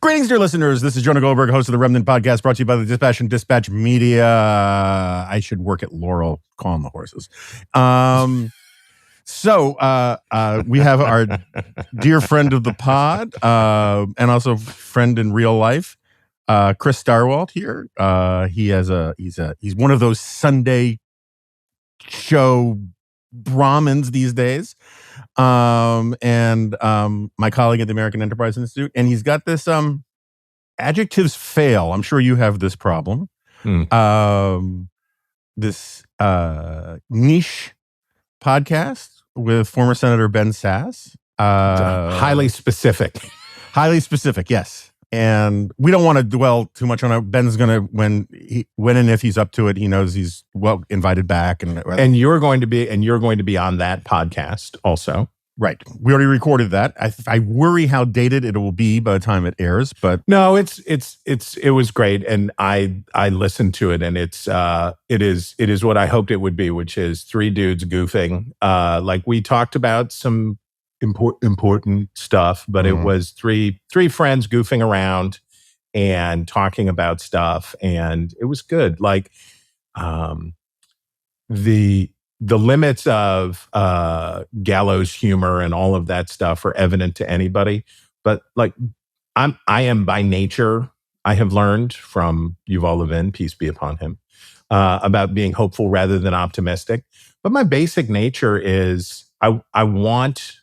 Greetings, dear listeners. This is Jonah Goldberg, host of the Remnant podcast, brought to you by the Dispatch and Dispatch Media. I should work at Laurel calling the horses. So we have our dear friend of the pod and also friend in real life, Chris Stirewalt here. He's one of those Sunday show Brahmins these days. And my colleague at the American Enterprise Institute, and he's got this adjectives fail. I'm sure you have this problem. This niche podcast with former Senator Ben Sasse. Highly specific. Highly specific, yes. And we don't want to dwell too much on it. Ben's gonna when and if he's up to it, he knows he's well invited back, and you're going to be on that podcast also. Right. We already recorded that. I worry how dated it will be by the time it airs, but no, it was great, and I listened to it, and it is what I hoped it would be, which is three dudes goofing. Like we talked about some important stuff, but it was three friends goofing around and talking about stuff, and it was good. Like the limits of gallows humor and all of that stuff are evident to anybody, but like I am by nature, I have learned from Yuval Levin, peace be upon him, about being hopeful rather than optimistic. But my basic nature is I want.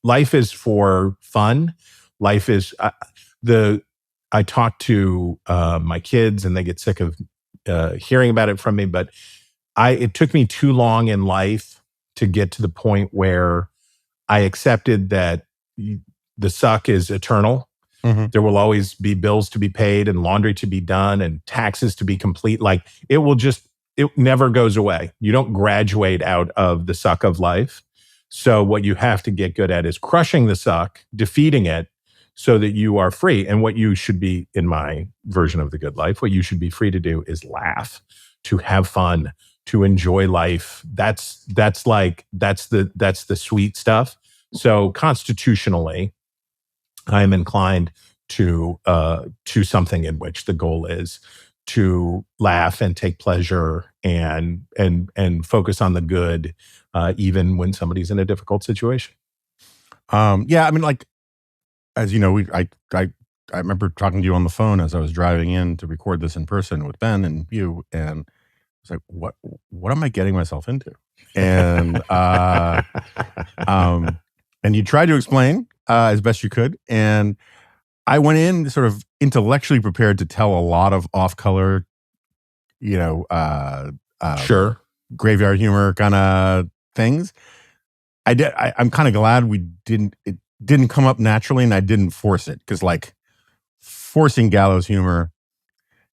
Life is for fun. Life is I talk to my kids and they get sick of hearing about it from me, but it took me too long in life to get to the point where I accepted that the suck is eternal. Mm-hmm. There will always be bills to be paid and laundry to be done and taxes to be complete. Like it never goes away. You don't graduate out of the suck of life. So what you have to get good at is crushing the suck, defeating it so that you are free. And what you should be, in my version of the good life, what you should be free to do is laugh, to have fun, to enjoy life. That's the sweet stuff. So constitutionally, I am inclined to something in which the goal is to laugh and take pleasure and focus on the good, even when somebody's in a difficult situation. Yeah, I mean, like, as you know, I remember talking to you on the phone as I was driving in to record this in person with Ben and you, and it's like, what am I getting myself into? And and you tried to explain as best you could, and I went in sort of intellectually prepared to tell a lot of off-color, sure, graveyard humor kind of things. I'm kind of glad it didn't come up naturally, and I didn't force it, because like forcing gallows humor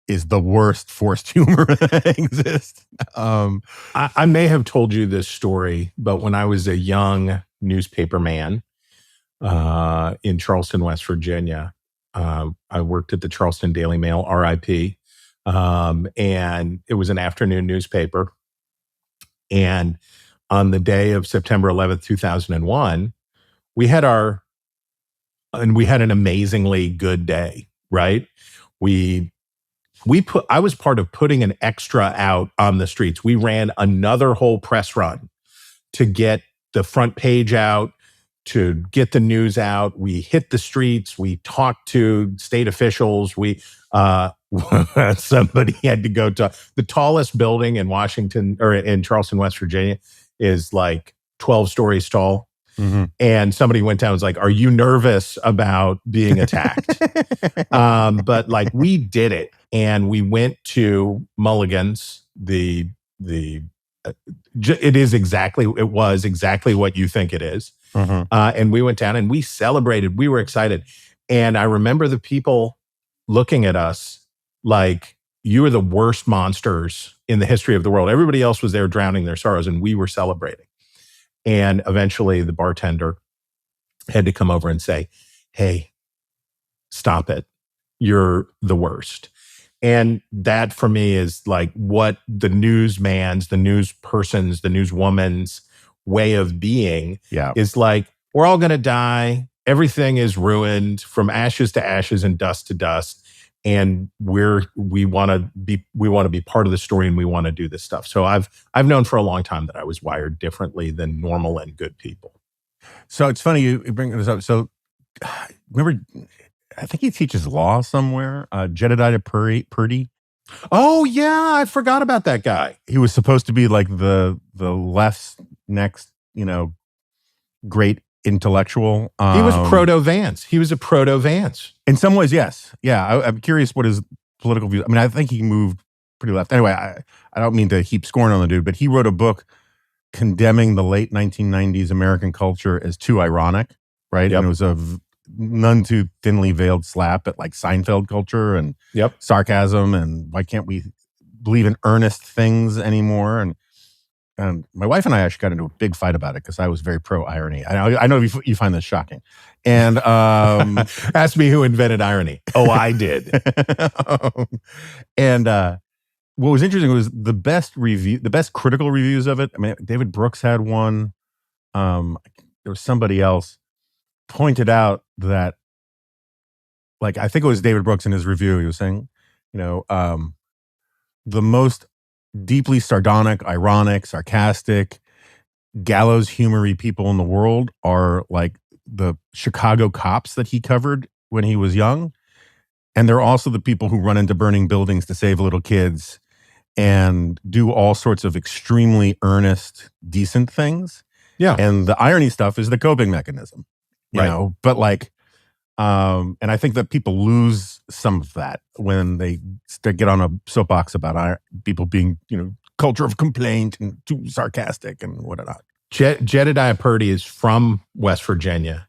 is the worst forced humor that exists. I may have told you this story, but when I was a young newspaper man in Charleston, West Virginia, I worked at the Charleston Daily Mail, RIP, and it was an afternoon newspaper. And on the day of September 11th, 2001, we had an amazingly good day, right? I was part of putting an extra out on the streets. We ran another whole press run to get the front page out, to get the news out. We hit the streets. We talked to state officials. Somebody had to go to the tallest building in Washington, or in Charleston, West Virginia, is like 12 stories tall. Mm-hmm. And somebody went down and was like, "Are you nervous about being attacked?" But like, we did it. And we went to Mulligan's, it was exactly what you think it is. Mm-hmm. And we went down and we celebrated. We were excited. And I remember the people looking at us like, you are the worst monsters in the history of the world. Everybody else was there drowning their sorrows, and we were celebrating. And eventually the bartender had to come over and say, "Hey, stop it. You're the worst." And that for me is like what the newsman's, the news person's, the newswoman's way of being is like, we're all going to die. everything is ruined from ashes to ashes and dust to dust. And we want to be part of the story, and we want to do this stuff. So I've known for a long time that I was wired differently than normal and good people. So it's funny you bring this up. So remember, I think he teaches law somewhere. Jedediah Purdy. Oh yeah, I forgot about that guy. He was supposed to be like the left's next, great intellectual. He was proto-Vance. He was a proto-Vance. In some ways, yes. Yeah, I'm curious what his political views. I mean, I think he moved pretty left. Anyway, I don't mean to heap scorn on the dude, but he wrote a book condemning the late 1990s American culture as too ironic, right? Yep. And it was a none too thinly veiled slap at like Seinfeld culture and sarcasm, and why can't we believe in earnest things anymore? And my wife and I actually got into a big fight about it because I was very pro-irony. I know you find this shocking. And ask me who invented irony. Oh, I did. And what was interesting was the best critical reviews of it. I mean, David Brooks had one. There was somebody else pointed out that, like, I think it was David Brooks in his review. He was saying, the most deeply sardonic, ironic, sarcastic, gallows humory people in the world are like the Chicago cops that he covered when he was young. And they're also the people who run into burning buildings to save little kids and do all sorts of extremely earnest, decent things. Yeah. And the irony stuff is the coping mechanism, you know, but like, and I think that people lose some of that when they get on a soapbox about people being, culture of complaint and too sarcastic and whatnot. Jedediah Purdy is from West Virginia,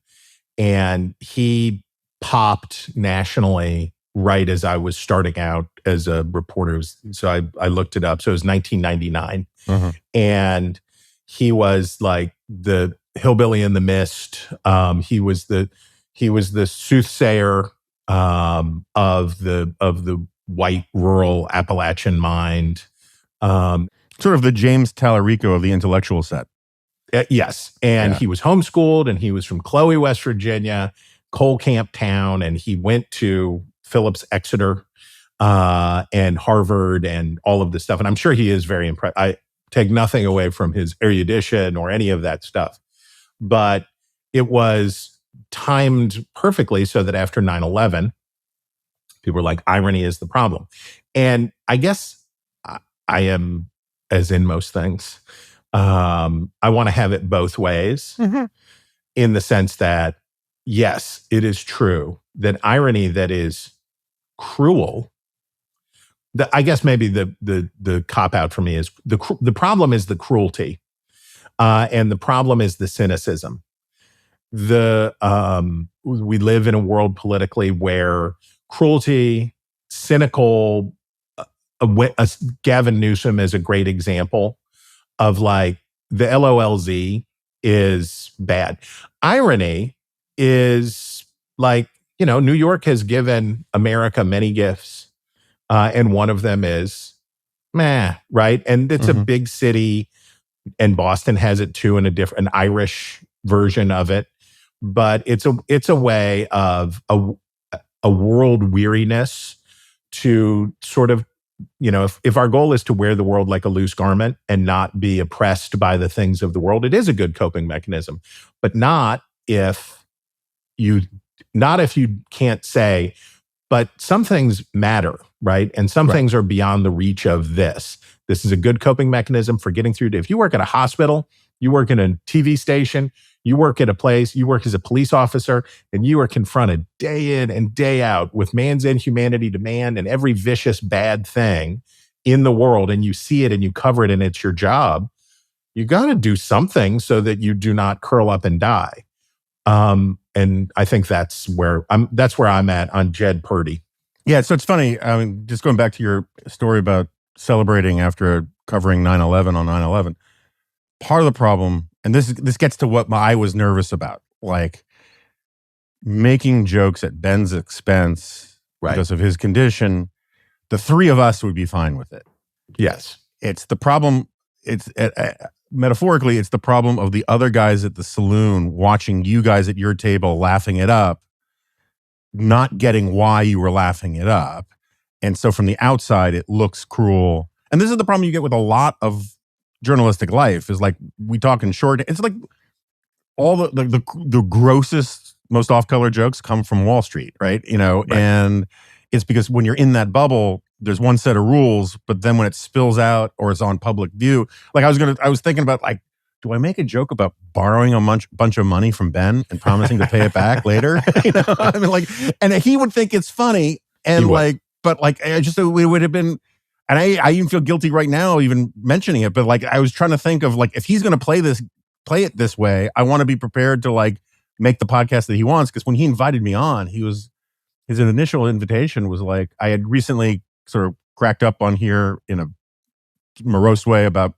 and he popped nationally right as I was starting out as a reporter. So I looked it up. So it was 1999. Uh-huh. And he was like the hillbilly in the mist. He was the soothsayer of the white rural Appalachian mind. Sort of the James Tallarico of the intellectual set. Yes. And he was homeschooled, and he was from Chloe, West Virginia, coal camp town. And he went to Phillips Exeter and Harvard and all of this stuff. And I'm sure he is very impressed. I take nothing away from his erudition or any of that stuff. But it was timed perfectly so that after 9/11, people were like, irony is the problem. And I guess I am, as in most things, I want to have it both ways, in the sense that, yes, it is true that irony that is cruel, I guess maybe the cop out for me is the problem is the cruelty, and the problem is the cynicism. We live in a world politically where cruelty, cynical, Gavin Newsom is a great example of like the LOLZ is bad. Irony is like, New York has given America many gifts, and one of them is meh, right? And it's a big city, and Boston has it too, in an Irish version of it. But it's a way of a world weariness to sort of, if our goal is to wear the world like a loose garment and not be oppressed by the things of the world, it is a good coping mechanism. But not if you can't say, but some things matter, right? And some things are beyond the reach of this. This is a good coping mechanism for getting through. If you work at a hospital, you work in a TV station, you work at a place, you work as a police officer, and you are confronted day in and day out with man's inhumanity to man and every vicious bad thing in the world, and you see it and you cover it and it's your job. You got to do something so that you do not curl up and die. And I think that's where I'm at on Jed Purdy. Yeah, so it's funny. I mean, just going back to your story about celebrating after covering 9/11 on 9/11. Part of the problem, and this gets to what I was nervous about, like making jokes at Ben's expense because of his condition. The three of us would be fine with it. Yes, it's the problem. metaphorically, it's the problem of the other guys at the saloon watching you guys at your table laughing it up, not getting why you were laughing it up. And so from the outside, it looks cruel. And this is the problem you get with a lot of journalistic life is like, we talk in short. It's like all the grossest, most off-color jokes come from Wall Street, right? Right. And it's because when you're in that bubble, there's one set of rules, but then when it spills out or it's on public view, like I was thinking about like, do I make a joke about borrowing a bunch of money from Ben and promising to pay it back later? I mean, like, and he would think it's funny, and like, but like, I just it would have been, and I even feel guilty right now even mentioning it. But like, I was trying to think of like, if he's going to play it this way, I want to be prepared to like make the podcast that he wants. Because when he invited me on, his initial invitation was like, I had recently sort of cracked up on here in a morose way about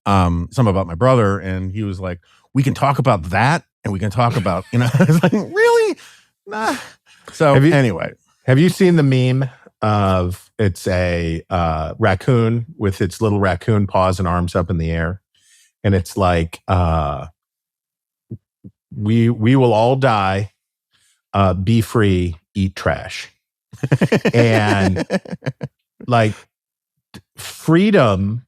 some about my brother, and he was like, we can talk about that, and we can talk about, I was like, really? Nah. So anyway. Have you seen the meme of it's a raccoon with its little raccoon paws and arms up in the air? And it's like, we will all die, be free, eat trash. And like freedom,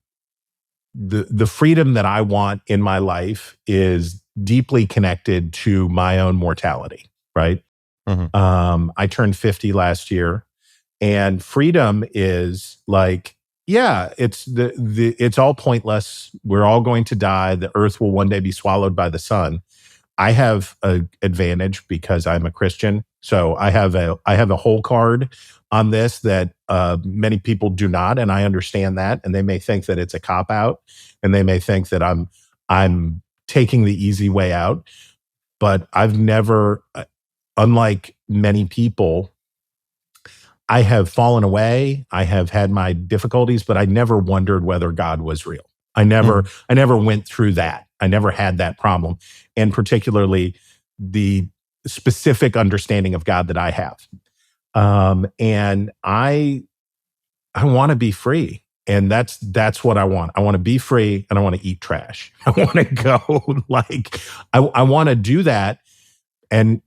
the freedom that I want in my life is deeply connected to my own mortality, right? Mm-hmm. I turned 50 last year, and freedom is like, yeah, it's it's all pointless. We're all going to die. The earth will one day be swallowed by the sun. I have an advantage because I'm a Christian. So I have a whole card on this that many people do not, and I understand that. And they may think that it's a cop out, and they may think that I'm taking the easy way out. But I've never, unlike many people, I have fallen away. I have had my difficulties, but I never wondered whether God was real. I never went through that. I never had that problem, and particularly the specific understanding of God that I have. And I want to be free, and that's what I want. I want to be free, and I want to eat trash. I want to go like I want to do that, and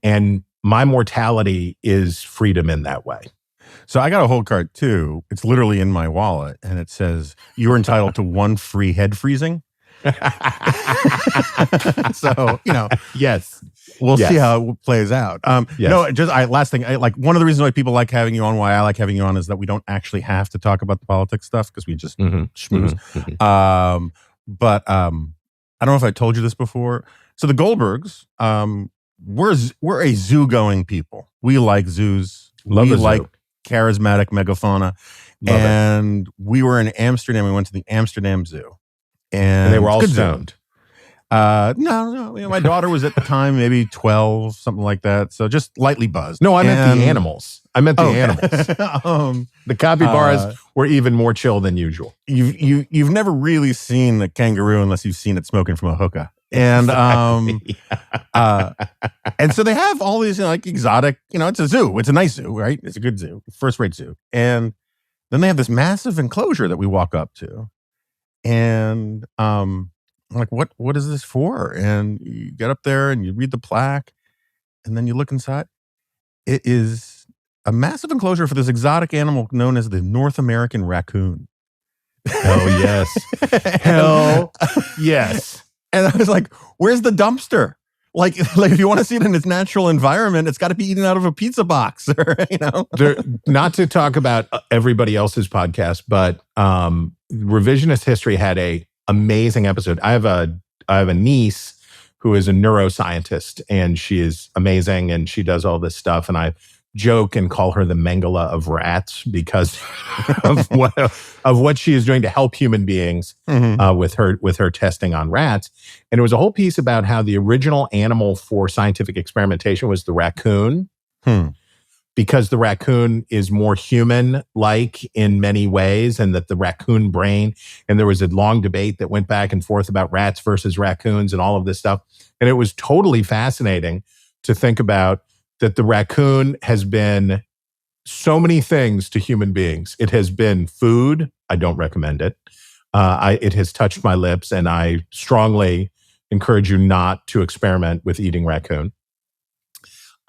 my mortality is freedom in that way. So I got a whole card too. It's literally in my wallet, and it says you're entitled to one free head freezing. So yes, we'll see how it plays out. Yes. No, just last thing. Like one of the reasons why people like having you on, why I like having you on, is that we don't actually have to talk about the politics stuff because we just schmooze. But I don't know if I told you this before. So the Goldbergs, we're a zoo going people. We like zoos. We like zoo. Charismatic megafauna. And we were in Amsterdam. We went to the Amsterdam Zoo. And they were all stoned. No. My daughter was at the time maybe 12, something like that. So just lightly buzzed. No, I meant the animals. Animals. The capybaras were even more chill than usual. You've never really seen a kangaroo unless you've seen it smoking from a hookah. And and so they have all these like exotic, it's a zoo. It's a nice zoo, right? It's a good zoo, first-rate zoo. And then they have this massive enclosure that we walk up to. And I'm like, what is this for? And you get up there and you read the plaque, and then you look inside. It is a massive enclosure for this exotic animal known as the North American raccoon. Oh, yes. Hell yes. And I was like, where's the dumpster? Like if you want to see it in its natural environment, it's got to be eaten out of a pizza box, or, Not to talk about everybody else's podcast, but Revisionist History had a amazing episode. I have a niece who is a neuroscientist, and she is amazing, and she does all this stuff. And I joke and call her the Mengele of rats because of what she is doing to help human beings with her testing on rats. And it was a whole piece about how the original animal for scientific experimentation was the raccoon. Because the raccoon is more human-like in many ways, and that the raccoon brain, and there was a long debate that went back and forth about rats versus raccoons and all of this stuff. And it was totally fascinating to think about that the raccoon has been so many things to human beings. It has been food. I don't recommend it. It has touched my lips, and I strongly encourage you not to experiment with eating raccoon.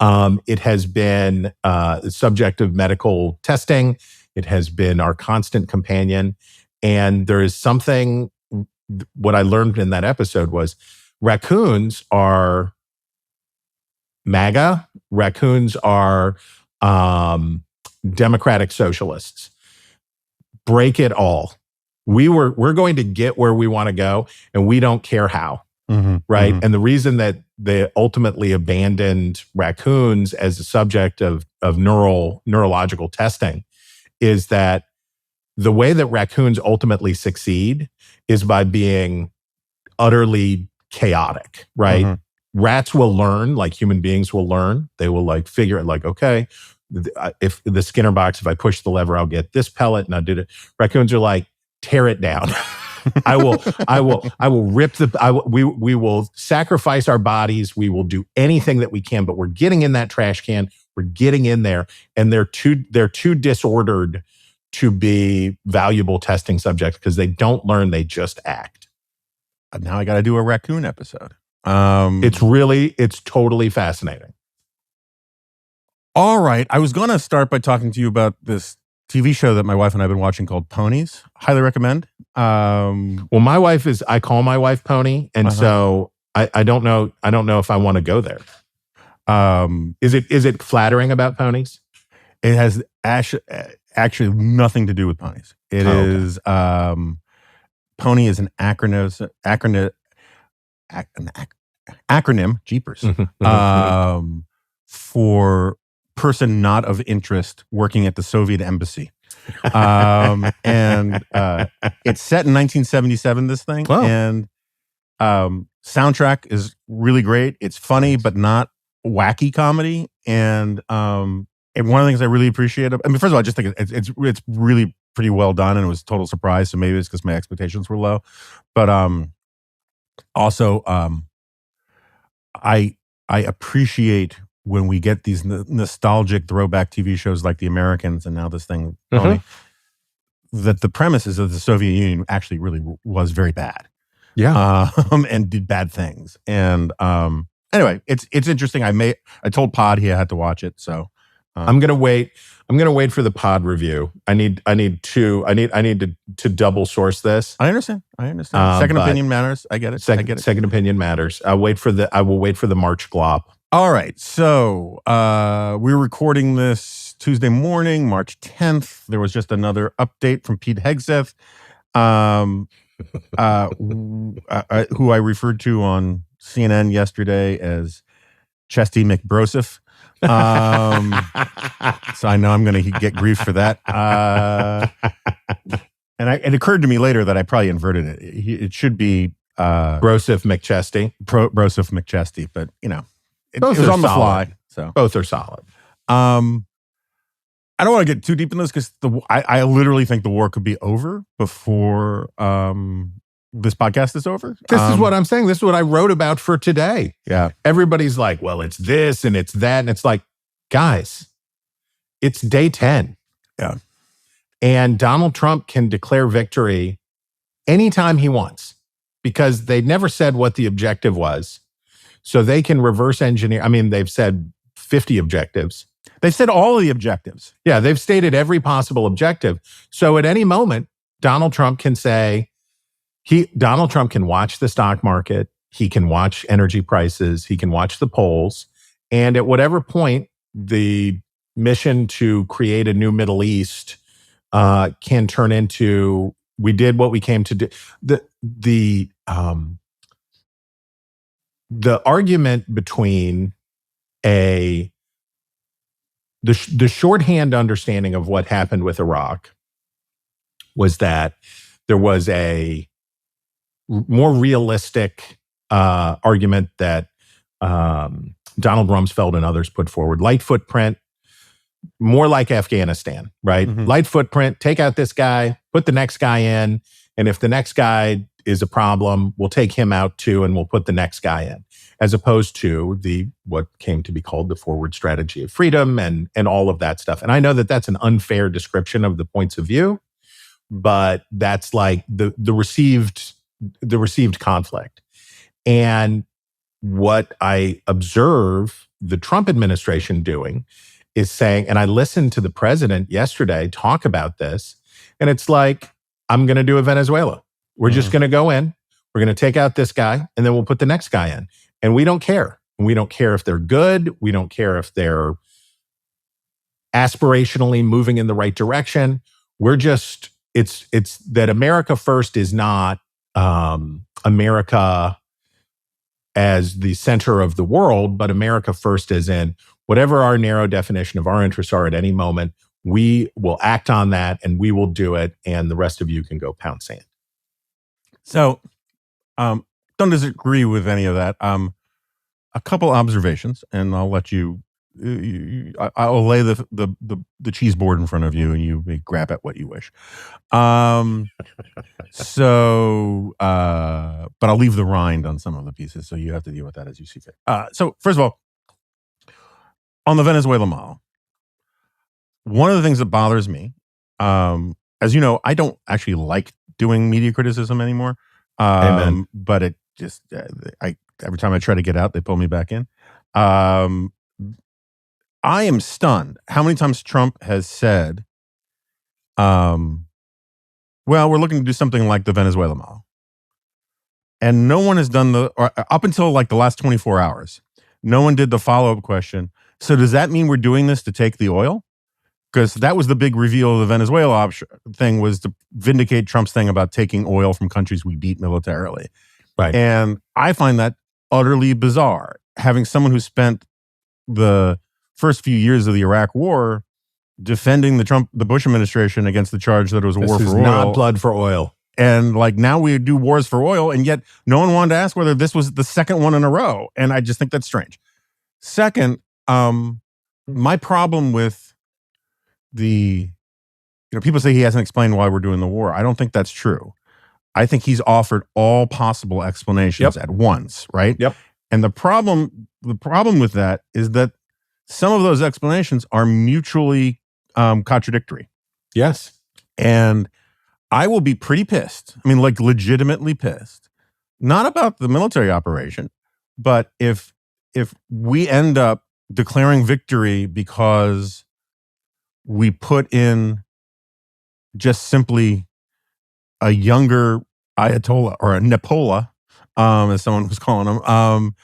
It has been the subject of medical testing. It has been our constant companion. And there is something, what I learned in that episode was raccoons are MAGA. Raccoons are democratic socialists. Break it all. We're going to get where we want to go, and we don't care how. Right. And the reason that they ultimately abandoned raccoons as a subject of neurological testing is that the way that raccoons ultimately succeed is by being utterly chaotic, right? Rats will learn like human beings will learn. They will like figure it like, okay, if the Skinner box, if I push the lever, I'll get this pellet, and I did it. Raccoons are like, tear it down. I will rip we will sacrifice our bodies. We will do anything that we can, but we're getting in that trash can. We're getting in there, and they're too disordered to be valuable testing subjects because they don't learn, they just act. Now I got to do a raccoon episode. It's totally fascinating. All right. I was going to start by talking to you about this TV show that my wife and I have been watching called Ponies. Highly recommend. Well, I call my wife Pony. And so I don't know if I want to go there. Is it flattering about ponies? It has actually nothing to do with ponies. It is, Pony is an acronym, jeepers, for person not of interest working at the Soviet embassy. And it's set in 1977, this thing. Wow. And soundtrack is really great. It's funny, but not wacky comedy. And one of the things I really appreciate, first of all, I just think it's really pretty well done, and it was a total surprise. So maybe it's because my expectations were low. But also, I appreciate when we get these nostalgic throwback TV shows like The Americans and now this thing, Pony, that the premise is that the Soviet Union actually really was very bad. Yeah. And did bad things. And anyway, it's interesting. I told Pod he had to watch it. So I'm gonna wait for the Pod review. I need to double source this. I understand. Second opinion matters. I get it. Second opinion matters. I will wait for the March glop. All right. So we're recording this Tuesday morning, March 10th. There was just another update from Pete Hegseth, who I referred to on CNN yesterday as Chesty McBroseph. So I know I'm going to get grief for that. And it occurred to me later that I probably inverted it. It should be Broseph McChesty. Broseph McChesty, but it was on the fly. So both are solid. I don't want to get too deep in this because I literally think the war could be over before this podcast is over. This is what I'm saying. This is what I wrote about for today. Yeah. Everybody's like, well, it's this and it's that. And it's like, guys, it's day 10. Yeah. And Donald Trump can declare victory anytime he wants because they never said what the objective was. So they can reverse engineer. I mean, they've said 50 objectives. They've said all of the objectives. Yeah, they've stated every possible objective. So at any moment, Donald Trump can say, Donald Trump can watch the stock market. He can watch energy prices. He can watch the polls. And at whatever point, the mission to create a new Middle East can turn into, we did what we came to do. The argument between the shorthand understanding of what happened with Iraq was that there was a more realistic argument that Donald Rumsfeld and others put forward. Light footprint, more like Afghanistan, right? Mm-hmm. Light footprint, take out this guy, put the next guy in, and if the next guy is a problem, we'll take him out too, and we'll put the next guy in, as opposed to what came to be called the forward strategy of freedom and all of that stuff. And I know that that's an unfair description of the points of view, but that's like the received conflict. And what I observe the Trump administration doing is saying, and I listened to the president yesterday talk about this, and it's like, I'm going to do a Venezuela. We're just going to go in, we're going to take out this guy, and then we'll put the next guy in. And we don't care. We don't care if they're good. We don't care if they're aspirationally moving in the right direction. We're just, it's that America first is not America as the center of the world, but America first as in whatever our narrow definition of our interests are at any moment, we will act on that and we will do it. And the rest of you can go pound sand. So, don't disagree with any of that. A couple observations, and I'll let you. I'll lay the cheese board in front of you, and you may grab at what you wish. So, but I'll leave the rind on some of the pieces, so you have to deal with that as you see fit. So, first of all, on the Venezuela model, one of the things that bothers me, as you know, I don't actually like doing media criticism anymore. Amen. But it just, every time I try to get out, they pull me back in. I am stunned how many times Trump has said, well, we're looking to do something like the Venezuela model. And no one has done up until like the last 24 hours, no one did the follow-up question. So does that mean we're doing this to take the oil? Because that was the big reveal of the Venezuela thing, was to vindicate Trump's thing about taking oil from countries we beat militarily. Right. And I find that utterly bizarre. Having someone who spent the first few years of the Iraq War defending the Bush administration against the charge that it was a war for oil. Not blood for oil. And like now we do wars for oil, and yet no one wanted to ask whether this was the second one in a row. And I just think that's strange. Second, my problem with people say he hasn't explained why we're doing the war. I don't think that's true. I think he's offered all possible explanations at once, right? Yep. And the problem with that is that some of those explanations are mutually contradictory. Yes. And I will be pretty pissed. I mean, like legitimately pissed. Not about the military operation, but if we end up declaring victory because we put in just simply a younger Ayatollah or a Nepola, as someone was calling him,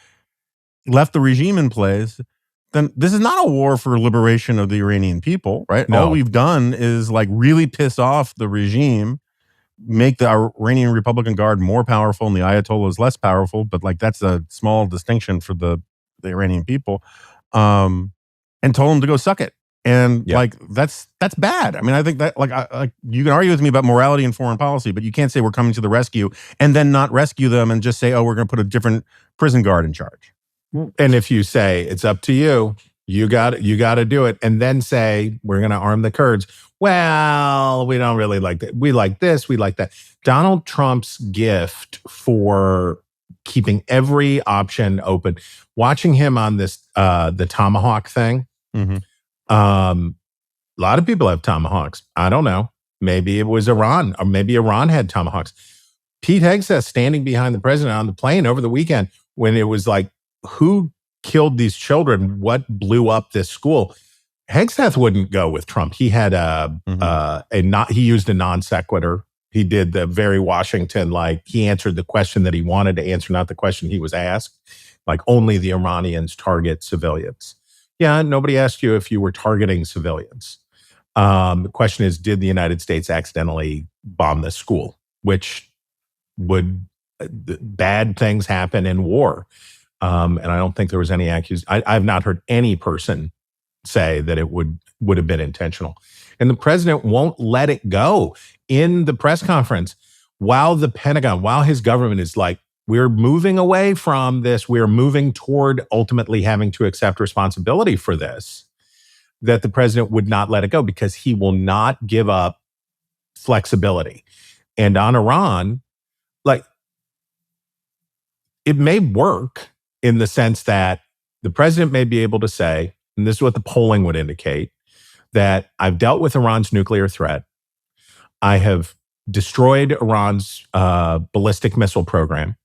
left the regime in place, then this is not a war for liberation of the Iranian people, right? No. All we've done is like really piss off the regime, make the Iranian Republican Guard more powerful and the Ayatollah is less powerful, but like that's a small distinction for the Iranian people, and told them to go suck it. And like that's bad. I mean, I think that like you can argue with me about morality and foreign policy, but you can't say we're coming to the rescue and then not rescue them and just say, oh, we're going to put a different prison guard in charge. And if you say it's up to you, you got to do it, and then say we're going to arm the Kurds. Well, we don't really like that. We like this. We like that. Donald Trump's gift for keeping every option open. Watching him on this the Tomahawk thing. Mm-hmm. A lot of people have Tomahawks. I don't know. Maybe it was Iran, or maybe Iran had Tomahawks. Pete Hegseth standing behind the president on the plane over the weekend when it was like, who killed these children? What blew up this school? Hegseth wouldn't go with Trump. He had he used a non sequitur. He did the very Washington, like he answered the question that he wanted to answer, not the question he was asked. Like only the Iranians target civilians. Yeah, nobody asked you if you were targeting civilians. The question is, did the United States accidentally bomb this school? Which bad things happen in war. And I don't think there was any accusation. I've not heard any person say that it would have been intentional. And the president won't let it go. In the press conference, while the Pentagon, while his government is like, we're moving away from this, we're moving toward ultimately having to accept responsibility for this, that the president would not let it go because he will not give up flexibility. And on Iran, like, it may work in the sense that the president may be able to say, and this is what the polling would indicate, that I've dealt with Iran's nuclear threat. I have destroyed Iran's ballistic missile program,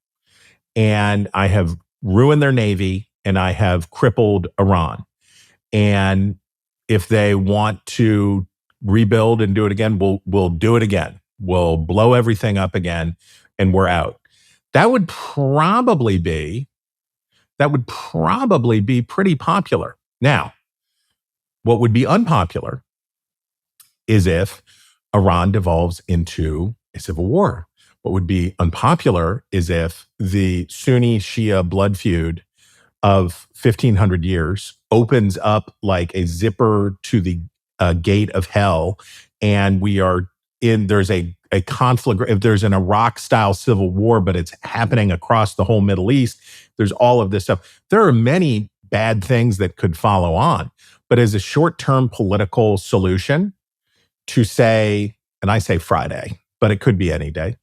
and I have ruined their navy, and I have crippled Iran. And if they want to rebuild and do it again, we'll do it again. We'll blow everything up again, and we're out. That would probably be pretty popular. Now, what would be unpopular is if Iran devolves into a civil war. What would be unpopular is if the Sunni-Shia blood feud of 1,500 years opens up like a zipper to the gate of hell, and there's a conflict. If there's an Iraq-style civil war, but it's happening across the whole Middle East, there's all of this stuff. There are many bad things that could follow on, but as a short-term political solution to say, and I say Friday, but it could be any day,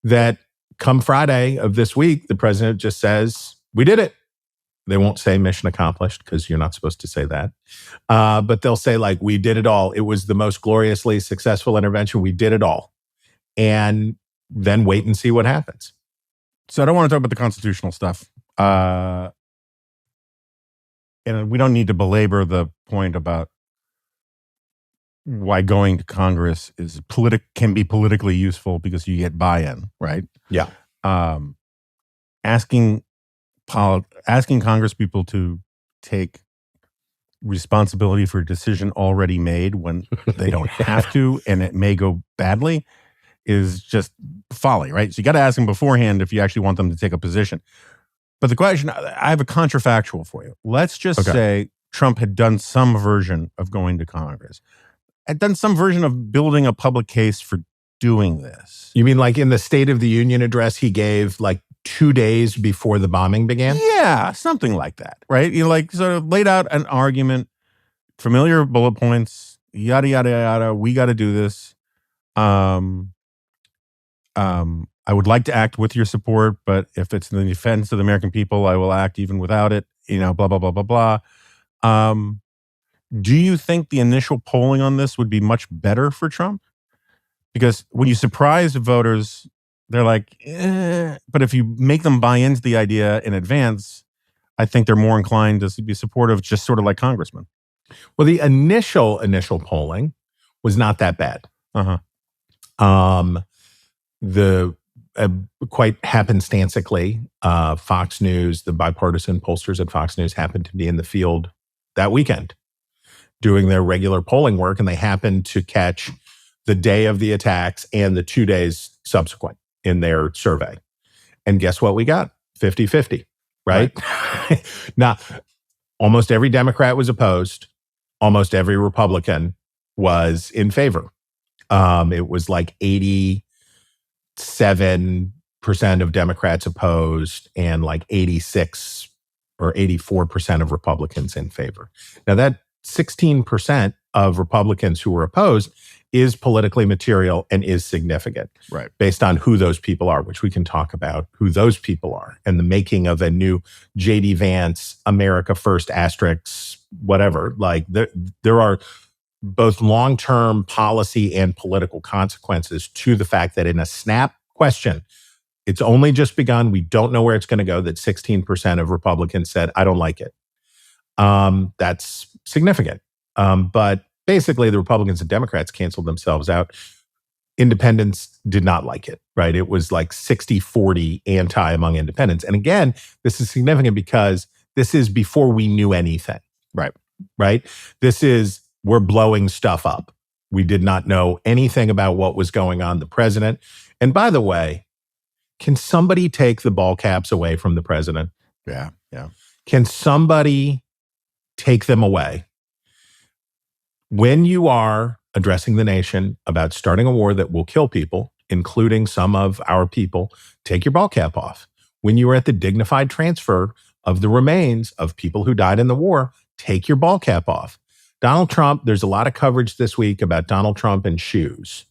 that come Friday of this week, the president just says, we did it. They won't say mission accomplished because you're not supposed to say that. But they'll say, like, we did it all. It was the most gloriously successful intervention. We did it all. And then wait and see what happens. So I don't want to talk about the constitutional stuff. And we don't need to belabor the point about why going to Congress can be politically useful because you get buy-in, right? Yeah. Asking Congress people to take responsibility for a decision already made when they don't have to, and it may go badly, is just folly, right? So you got to ask them beforehand if you actually want them to take a position. But the question, I have a contrafactual for you. Let's just say Trump had done some version of going to Congress, had done some version of building a public case for doing this. You mean like in the State of the Union address he gave like 2 days before the bombing began? Yeah, something like that, right? You like sort of laid out an argument, familiar bullet points, yada, yada, yada. We got to do this. I would like to act with your support, but if it's in the defense of the American people, I will act even without it, blah, blah, blah, blah, blah. Do you think the initial polling on this would be much better for Trump? Because when you surprise voters, they're like, but if you make them buy into the idea in advance, I think they're more inclined to be supportive, just sort of like congressmen. Well, the initial polling was not that bad. Quite happenstancically, Fox News, the bipartisan pollsters at Fox News happened to be in the field that weekend doing their regular polling work, and they happened to catch the day of the attacks and the 2 days subsequent in their survey. And guess what we got? 50-50, right? Now, almost every Democrat was opposed. Almost every Republican was in favor. It was like 87% of Democrats opposed and like 86 or 84% of Republicans in favor. Now, that 16% of Republicans who were opposed is politically material and is significant, right? Based on who those people are, which we can talk about who those people are and the making of a new J.D. Vance, America First asterisk, whatever. Like there are both long-term policy and political consequences to the fact that in a snap question, it's only just begun. We don't know where it's going to go. That 16% of Republicans said, I don't like it. That's significant. But basically, the Republicans and Democrats canceled themselves out. Independents did not like it, right? It was like 60-40 anti among independents. And again, this is significant because this is before we knew anything, right? This is, we're blowing stuff up. We did not know anything about what was going on. The president, and by the way, can somebody take the ball caps away from the president? Yeah. Can somebody take them away? When you are addressing the nation about starting a war that will kill people, including some of our people, take your ball cap off. When you are at the dignified transfer of the remains of people who died in the war, take your ball cap off. Donald Trump, there's a lot of coverage this week about Donald Trump and shoes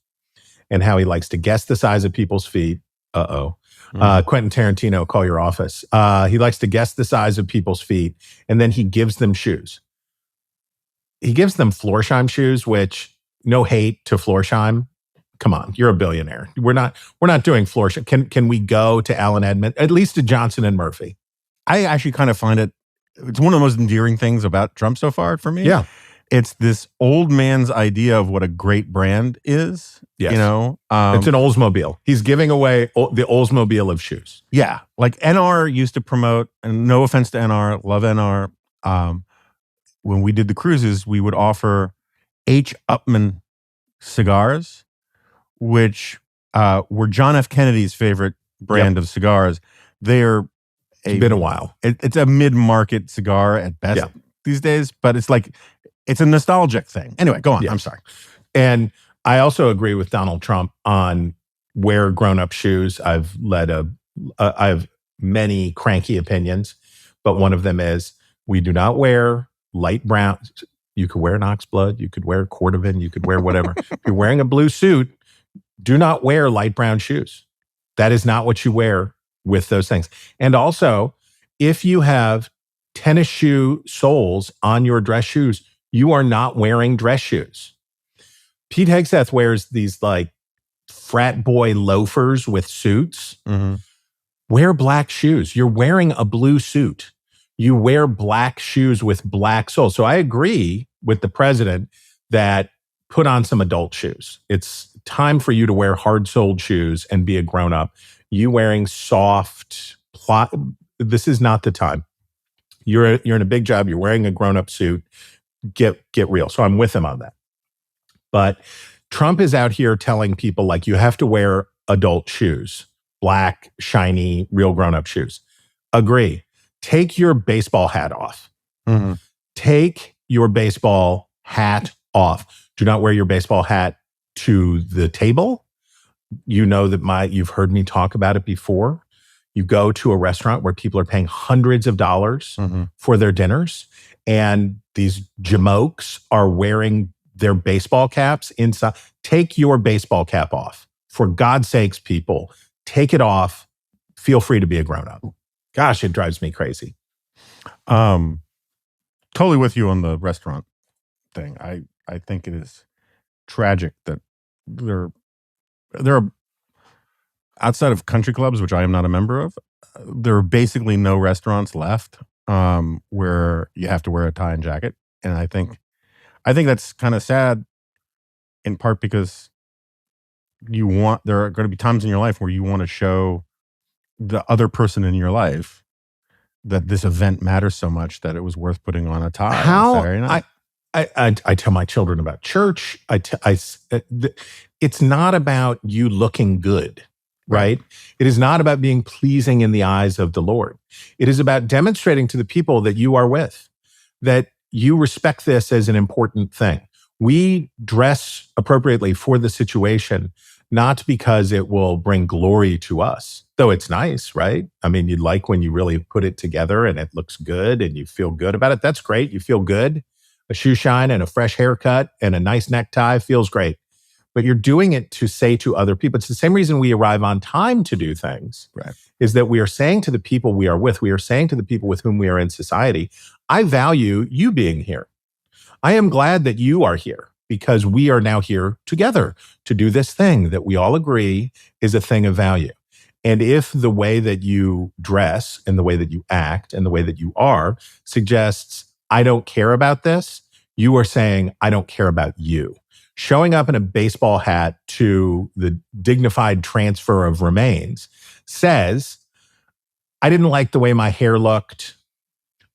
and how he likes to guess the size of people's feet. Quentin Tarantino, call your office. He likes to guess the size of people's feet, and then he gives them shoes. He gives them Florsheim shoes, which, no hate to Florsheim come on, you're a billionaire. We're not doing floor show. Can we go to Allen Edmonds, at least to Johnson and Murphy? I actually kind of find it's one of the most endearing things about Trump so far for me. Yeah. It's this old man's idea of what a great brand is. Yes. You know, it's an Oldsmobile. He's giving away the Oldsmobile of shoes. Yeah. Like NR used to promote, and no offense to NR, love NR. When we did the cruises, we would offer H. Upmann cigars, which were John F. Kennedy's favorite brand of cigars. They're It's been a while. It's a mid-market cigar at best these days, but it's a nostalgic thing. Anyway, go on. Yes. I'm sorry. And I also agree with Donald Trump on wear grown-up shoes. I have many cranky opinions, but one of them is we do not wear light brown. You could wear an oxblood, you could wear cordovan, you could wear whatever. If you're wearing a blue suit, do not wear light brown shoes. That is not what you wear with those things. And also, if you have tennis shoe soles on your dress shoes, you are not wearing dress shoes. Pete Hegseth wears these like frat boy loafers with suits. Mm-hmm. Wear black shoes. You're wearing a blue suit. You wear black shoes with black soles. So I agree with the president that put on some adult shoes. It's time for you to wear hard-soled shoes and be a grown-up. You wearing soft this is not the time. You're in a big job. You're wearing a grown-up suit. Get real. So I'm with him on that. But Trump is out here telling people like you have to wear adult shoes, black, shiny, real grown-up shoes. Agree. Take your baseball hat off. Mm-hmm. Take your baseball hat off. Do not wear your baseball hat to the table. You know that you've heard me talk about it before. You go to a restaurant where people are paying hundreds of dollars for their dinners, and these jamokes are wearing their baseball caps inside. Take your baseball cap off. For God's sakes, people, take it off. Feel free to be a grown-up. Gosh, it drives me crazy. Totally with you on the restaurant thing. I think it is tragic that there are outside of country clubs, which I am not a member of, there are basically no restaurants left where you have to wear a tie and jacket. And I think that's kind of sad, in part because there are going to be times in your life where you want to show the other person in your life that this event matters so much that it was worth putting on a tie. I tell my children about church. It's not about you looking good, right? It is not about being pleasing in the eyes of the Lord. It is about demonstrating to the people that you are with that you respect this as an important thing. We dress appropriately for the situation, not because it will bring glory to us, though it's nice, right? I mean, you'd like when you really put it together and it looks good and you feel good about it. That's great. You feel good. A shoe shine and a fresh haircut and a nice necktie feels great. But you're doing it to say to other people. It's the same reason we arrive on time to do things, right? Is that we are saying to the people we are with, we are saying to the people with whom we are in society, I value you being here. I am glad that you are here because we are now here together to do this thing that we all agree is a thing of value. And if the way that you dress and the way that you act and the way that you are suggests, I don't care about this, you are saying, I don't care about you. Showing up in a baseball hat to the dignified transfer of remains says, I didn't like the way my hair looked.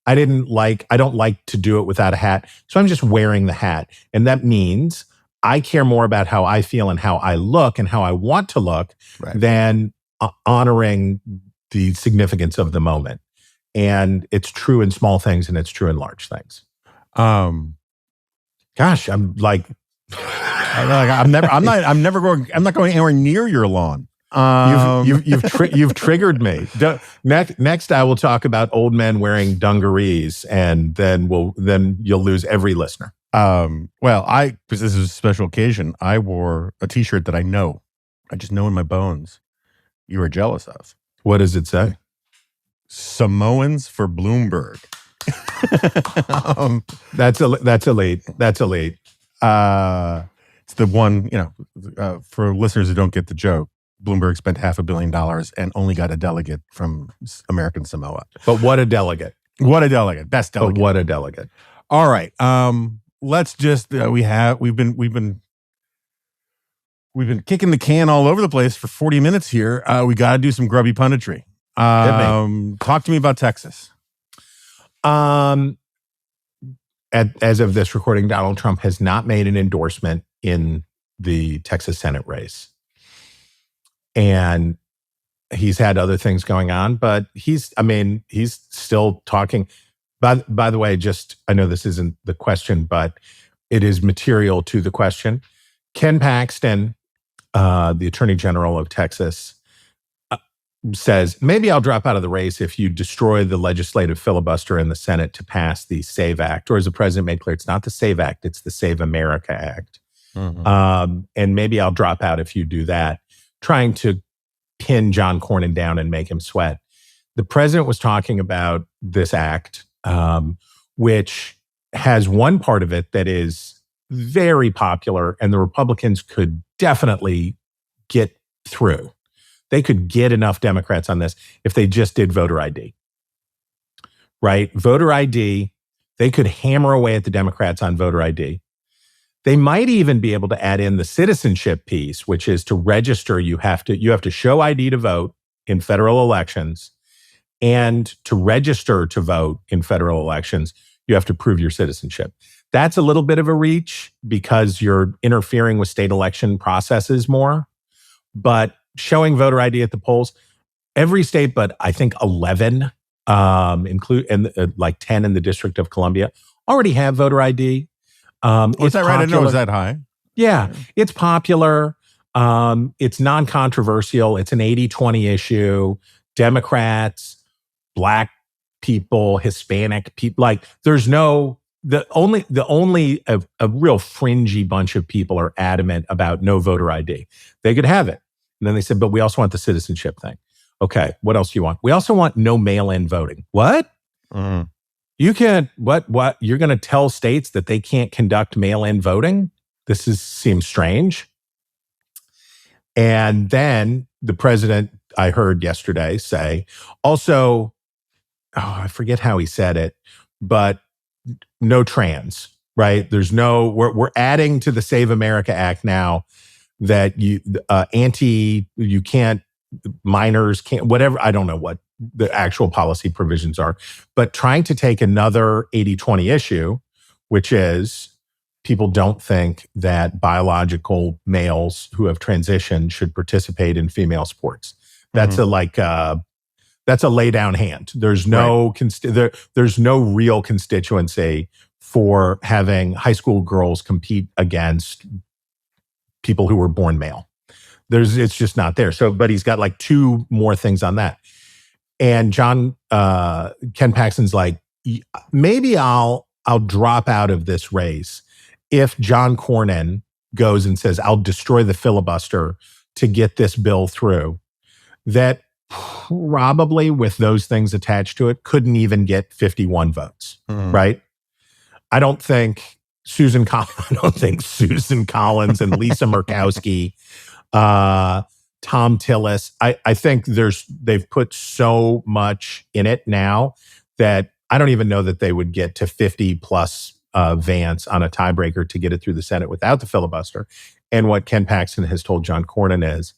I don't like to do it without a hat. So I'm just wearing the hat. And that means I care more about how I feel and how I look and how I want to look than honoring the significance of the moment. And it's true in small things and it's true in large things. Gosh, I'm like, I'm not going anywhere near your lawn. You've triggered me. Next, I will talk about old men wearing dungarees, and then you'll lose every listener. Well, because this is a special occasion, I wore a T-shirt that I just know in my bones, you were jealous of. What does it say? Samoans for Bloomberg. That's elite. That's elite. It's the one, for listeners who don't get the joke, Bloomberg spent $500 million and only got a delegate from American Samoa. But what a delegate. What a delegate. Best delegate. But what a delegate. All right. Let's just, we've been kicking the can all over the place for 40 minutes here. We got to do some grubby punditry. Talk to me about Texas. As of this recording, Donald Trump has not made an endorsement in the Texas Senate race. And he's had other things going on, but he's still talking. By the way, I know this isn't the question, but it is material to the question. Ken Paxton, the Attorney General of Texas, says, maybe I'll drop out of the race if you destroy the legislative filibuster in the Senate to pass the SAVE Act. Or as the president made clear, it's not the SAVE Act, it's the Save America Act. Mm-hmm. And maybe I'll drop out if you do that, trying to pin John Cornyn down and make him sweat. The president was talking about this act, which has one part of it that is very popular, and the Republicans could definitely get through. They could get enough Democrats on this if they just did voter ID, right? Voter ID, they could hammer away at the Democrats on voter ID. They might even be able to add in the citizenship piece, which is to register. You have to show ID to vote in federal elections, and to register to vote in federal elections, you have to prove your citizenship. That's a little bit of a reach because you're interfering with state election processes more. But showing voter ID at the polls, every state but I think 11, like 10 in the District of Columbia, already have voter ID. Is that right? I know, is that high? Yeah, it's popular. It's non-controversial. It's an 80-20 issue. Democrats, Black people, Hispanic people, like there's no, the only a real fringy bunch of people are adamant about no voter ID. They could have it. And then they said, but we also want the citizenship thing. Okay, what else do you want? We also want no mail-in voting. What? Mm. You can't, what? You're going to tell states that they can't conduct mail-in voting? Seems strange. And then the president, I heard yesterday, say, also, I forget how he said it, but no trans, right? We're adding to the Save America Act now that minors can't, whatever, I don't know what the actual policy provisions are, but trying to take another 80-20 issue, which is people don't think that biological males who have transitioned should participate in female sports. That's that's a lay down hand. There's no there's no real constituency for having high school girls compete against people who were born male. It's just not there. So, but he's got like two more things on that. And Ken Paxton's like, maybe I'll drop out of this race if John Cornyn goes and says, I'll destroy the filibuster to get this bill through. That probably, with those things attached to it, couldn't even get 51 votes, right? I don't think Susan Collins and Lisa Murkowski, Tom Tillis, I think they've put so much in it now that I don't even know that they would get to 50 plus Vance on a tiebreaker to get it through the Senate without the filibuster. And what Ken Paxton has told John Cornyn is,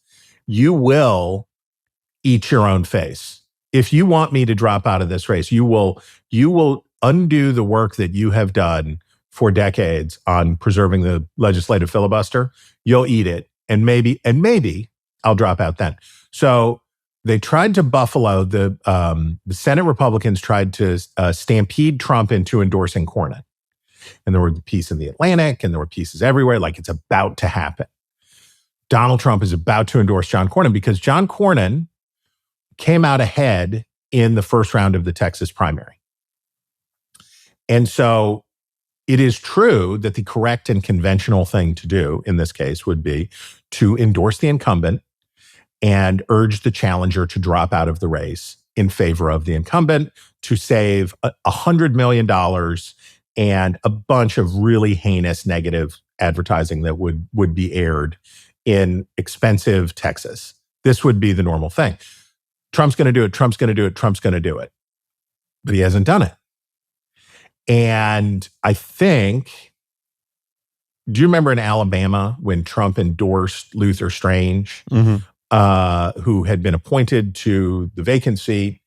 you will eat your own face. If you want me to drop out of this race, you will undo the work that you have done for decades on preserving the legislative filibuster. You'll eat it. And maybe I'll drop out then. So they tried to buffalo, the Senate Republicans tried to stampede Trump into endorsing Cornyn. And there were pieces in the Atlantic and there were pieces everywhere, like it's about to happen. Donald Trump is about to endorse John Cornyn because John Cornyn came out ahead in the first round of the Texas primary. And so it is true that the correct and conventional thing to do in this case would be to endorse the incumbent and urge the challenger to drop out of the race in favor of the incumbent to save $100 million and a bunch of really heinous negative advertising that would be aired in expensive Texas. This would be the normal thing. Trump's going to do it. Trump's going to do it. Trump's going to do it. But he hasn't done it. And I think, do you remember in Alabama when Trump endorsed Luther Strange, who had been appointed to the vacant seat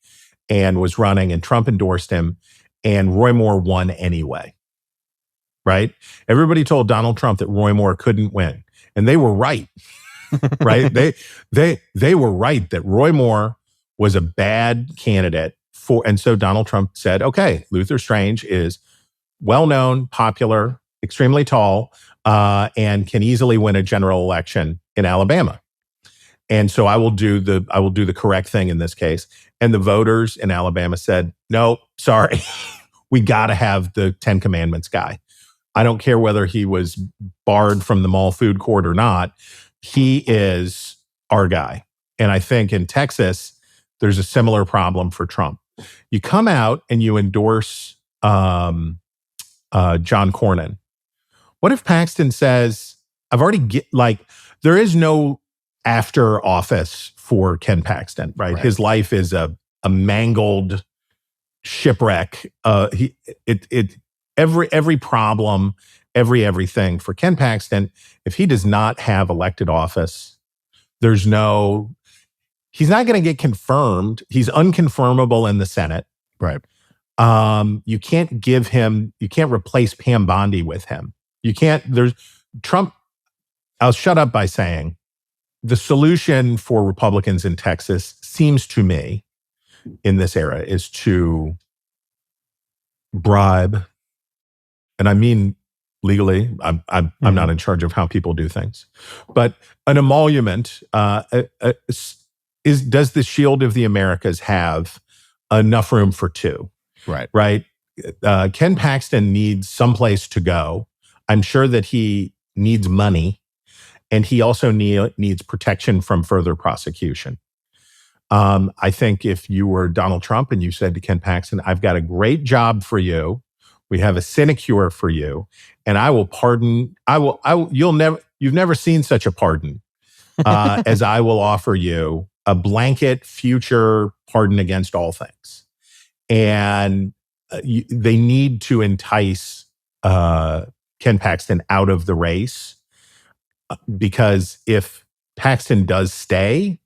and was running, and Trump endorsed him, and Roy Moore won anyway, right? Everybody told Donald Trump that Roy Moore couldn't win, and they were right, right? They were right that Roy Moore was a bad candidate and so Donald Trump said, okay, Luther Strange is well-known, popular, extremely tall, and can easily win a general election in Alabama. And so I will do the correct thing in this case. And the voters in Alabama said, no, sorry, we got to have the 10 Commandments guy. I don't care whether he was barred from the mall food court or not. He is our guy. And I think in Texas, there's a similar problem for Trump. You come out and you endorse John Cornyn. What if Paxton says, there is no after office for Ken Paxton, right? His life is a mangled shipwreck. Every problem, everything for Ken Paxton, if he does not have elected office, he's not going to get confirmed. He's unconfirmable in the Senate. Right. You can't replace Pam Bondi with him. Trump, I'll shut up by saying the solution for Republicans in Texas seems to me in this era is to bribe, and I mean legally, I'm not in charge of how people do things, but an emolument does the Shield of the Americas have enough room for two? Right. Ken Paxton needs someplace to go. I'm sure that he needs money, and he also needs protection from further prosecution. I think if you were Donald Trump and you said to Ken Paxton, I've got a great job for you. We have a sinecure for you, and I will pardon. You've never seen such a pardon as I will offer you a blanket future pardon against all things. And they need to entice Ken Paxton out of the race, because if Paxton does stay,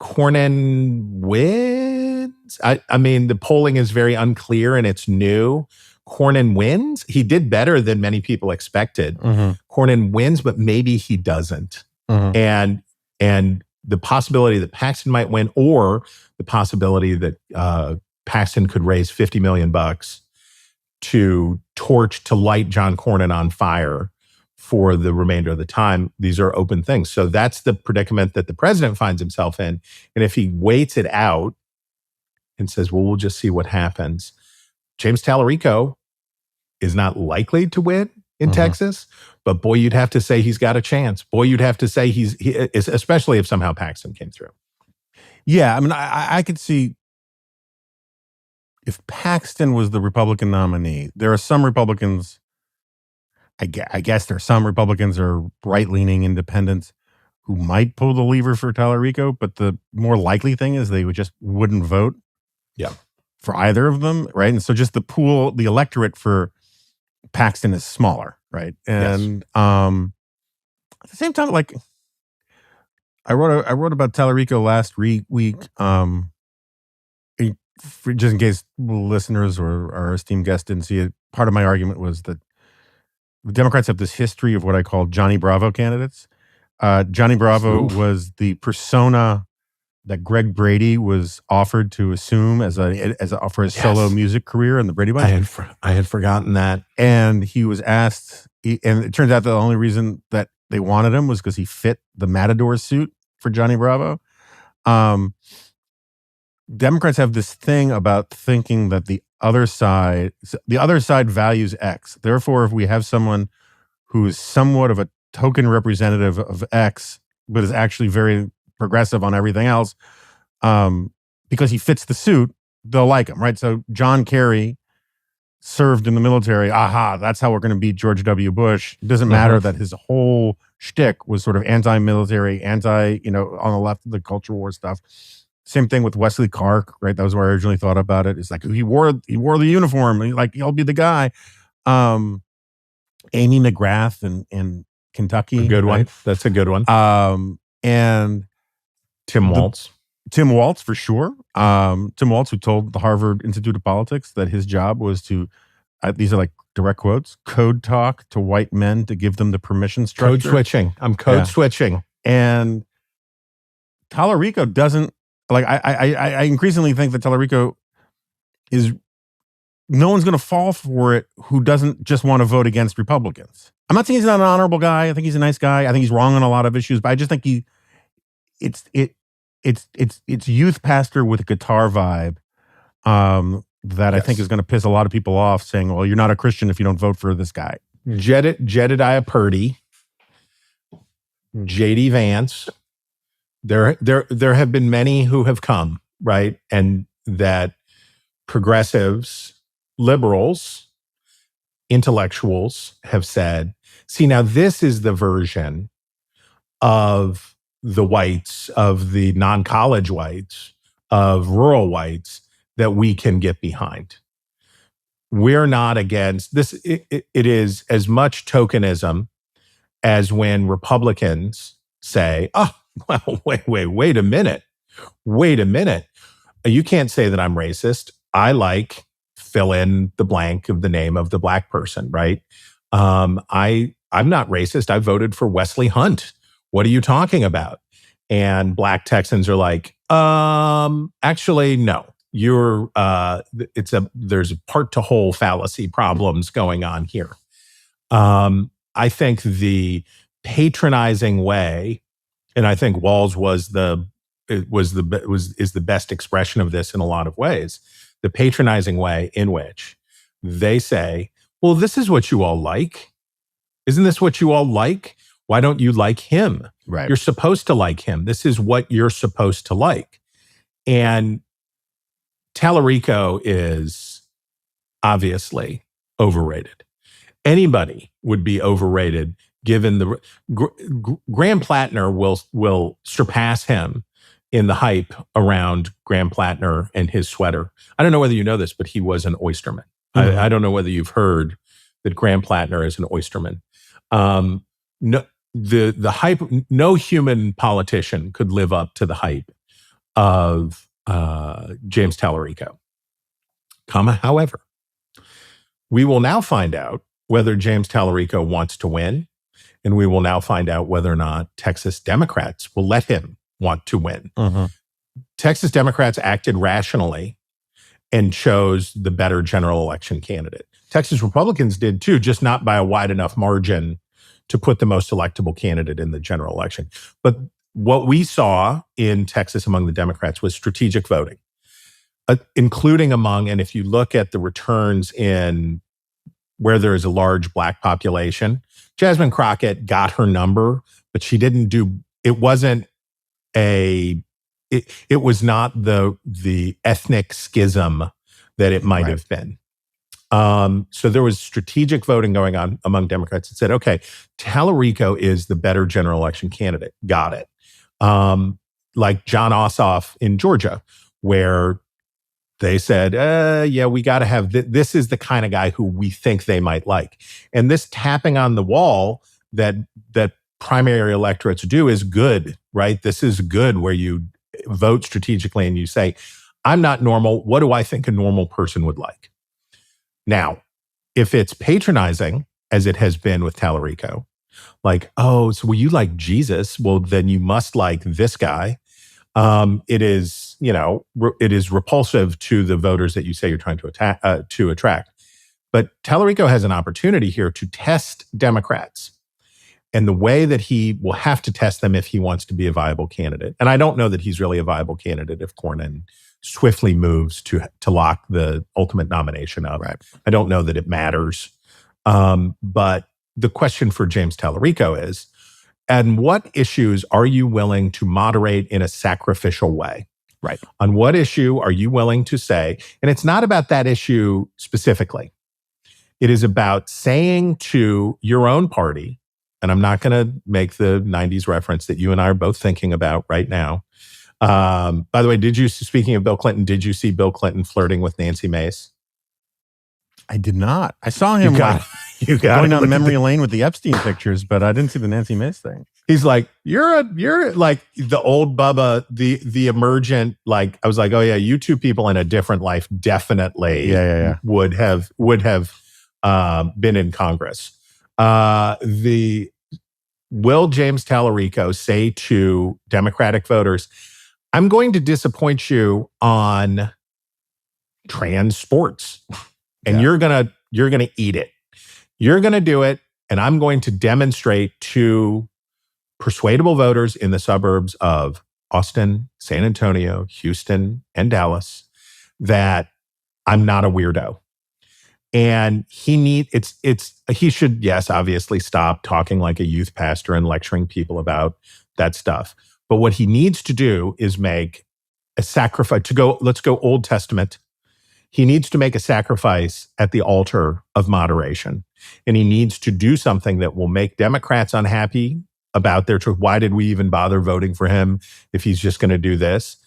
Cornyn wins. I mean, the polling is very unclear and it's new. Cornyn wins. He did better than many people expected. Cornyn wins, but maybe he doesn't. And the possibility that Paxton might win, or the possibility that Paxton could raise $50 million to light John Cornyn on fire for the remainder of the time. These are open things. So that's the predicament that the president finds himself in. And if he waits it out and says, well, we'll just see what happens, James Tallarico is not likely to win in Texas, but boy, you'd have to say he's got a chance. Boy, you'd have to say especially if somehow Paxton came through. Yeah, I mean, I could see if Paxton was the Republican nominee. There are some Republicans, I guess there are some Republicans or right-leaning independents who might pull the lever for Tallarico, but the more likely thing is they wouldn't vote for either of them, right? And so just the electorate for Paxton is smaller, right? And at the same time, like I wrote about Tallarico last week. Just in case listeners or our esteemed guests didn't see it, part of my argument was that the Democrats have this history of what I call Johnny Bravo candidates. Johnny Bravo was the persona that Greg Brady was offered to assume for his solo music career in the Brady Bunch. I had forgotten that. And he was asked, and it turns out the only reason that they wanted him was because he fit the Matador suit for Johnny Bravo. Democrats have this thing about thinking that the other side values X. Therefore, if we have someone who is somewhat of a token representative of X, but is actually very progressive on everything else, because he fits the suit, they'll like him, right? So John Kerry served in the military. Aha, that's how we're going to beat George W. Bush. It doesn't matter that his whole shtick was sort of anti-military, on the left of the culture war stuff. Same thing with Wesley Clark, right? That was where I originally thought about it. It's like he wore the uniform, and he'll be the guy. Amy McGrath in Kentucky, a good one. Right? That's a good one. And Tim Waltz. Tim Waltz, for sure. Tim Waltz, who told the Harvard Institute of Politics that his job was to, these are like direct quotes, code talk to white men to give them the permission structure. Code switching. I'm code switching. And Tallarico doesn't, I increasingly think that Tallarico is, no one's going to fall for it who doesn't just want to vote against Republicans. I'm not saying he's not an honorable guy. I think he's a nice guy. I think he's wrong on a lot of issues, but I just think it's youth pastor with a guitar vibe that I think is going to piss a lot of people off, saying, well, you're not a Christian if you don't vote for this guy. Jedediah Purdy, J.D. Vance. There have been many who have come, right? And that progressives, liberals, intellectuals have said, see, now this is the version of the whites, of the non-college whites, of rural whites that we can get behind. We're not against this. It is as much tokenism as when Republicans say, oh, well, wait a minute. You can't say that I'm racist. I like fill in the blank of the name of the black person, right? I'm not racist. I voted for Wesley Hunt. What are you talking about? And black Texans are like, actually, no. There's part to whole fallacy problems going on here. I think the patronizing way, and I think Walz is the best expression of this in a lot of ways. The patronizing way in which they say, well, this is what you all like. Isn't this what you all like? Why don't you like him? Right. You're supposed to like him. This is what you're supposed to like. And Tallarico is obviously overrated. Anybody would be overrated given the Graham Plattner will surpass him in the hype around Graham Plattner and his sweater. I don't know whether you know this, but he was an oysterman. Mm-hmm. I don't know whether you've heard that Graham Plattner is an oysterman. No, the hype. No human politician could live up to the hype of James Tallarico. However, we will now find out whether James Tallarico wants to win, and we will now find out whether or not Texas Democrats will let him want to win. Mm-hmm. Texas Democrats acted rationally and chose the better general election candidate. Texas Republicans did too, just not by a wide enough margin to put the most electable candidate in the general election. But what we saw in Texas among the Democrats was strategic voting, including among, and if you look at the returns in where there is a large black population, Jasmine Crockett got her number, but she didn't do, it wasn't it was not the ethnic schism that it might have been. So there was strategic voting going on among Democrats that said, okay, Tallarico is the better general election candidate. Got it. Like John Ossoff in Georgia, where they said, yeah, we got to have, this is the kind of guy who we think they might like. And this tapping on the wall that primary electorates do is good, right? This is good where you vote strategically and you say, I'm not normal. What do I think a normal person would like? Now, if it's patronizing, as it has been with Tallarico, like, oh, so you like Jesus? Well, then you must like this guy. It is, it is repulsive to the voters that you say you're trying to attract. But Tallarico has an opportunity here to test Democrats. And the way that he will have to test them if he wants to be a viable candidate. And I don't know that he's really a viable candidate if Cornyn swiftly moves to lock the ultimate nomination up. Right. I don't know that it matters. But the question for James Tallarico is, and what issues are you willing to moderate in a sacrificial way? Right. On what issue are you willing to say, and it's not about that issue specifically. It is about saying to your own party, and I'm not going to make the 90s reference that you and I are both thinking about right now. By the way, speaking of Bill Clinton, did you see Bill Clinton flirting with Nancy Mace? I did not. I saw him you got going down memory lane with the Epstein pictures, but I didn't see the Nancy Mace thing. He's like, you're like the old Bubba, the emergent, like, I was like, oh yeah, you two people in a different life definitely would have been in Congress. Will James Tallarico say to Democratic voters, I'm going to disappoint you on trans sports, and you're gonna eat it. You're gonna do it, and I'm going to demonstrate to persuadable voters in the suburbs of Austin, San Antonio, Houston, and Dallas that I'm not a weirdo. And he should, yes, obviously stop talking like a youth pastor and lecturing people about that stuff. But what he needs to do is make a sacrifice let's go Old Testament. He needs to make a sacrifice at the altar of moderation. And he needs to do something that will make Democrats unhappy about their truth. Why did we even bother voting for him if he's just going to do this?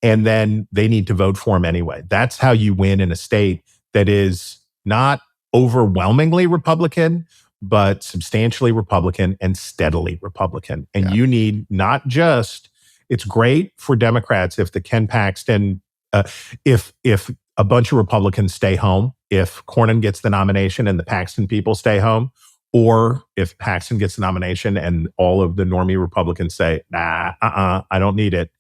And then they need to vote for him anyway. That's how you win in a state that is not overwhelmingly Republican, but substantially Republican and steadily Republican. And you need not just, it's great for Democrats if the Ken Paxton, if a bunch of Republicans stay home, if Cornyn gets the nomination and the Paxton people stay home, or if Paxton gets the nomination and all of the normie Republicans say, nah, I don't need it.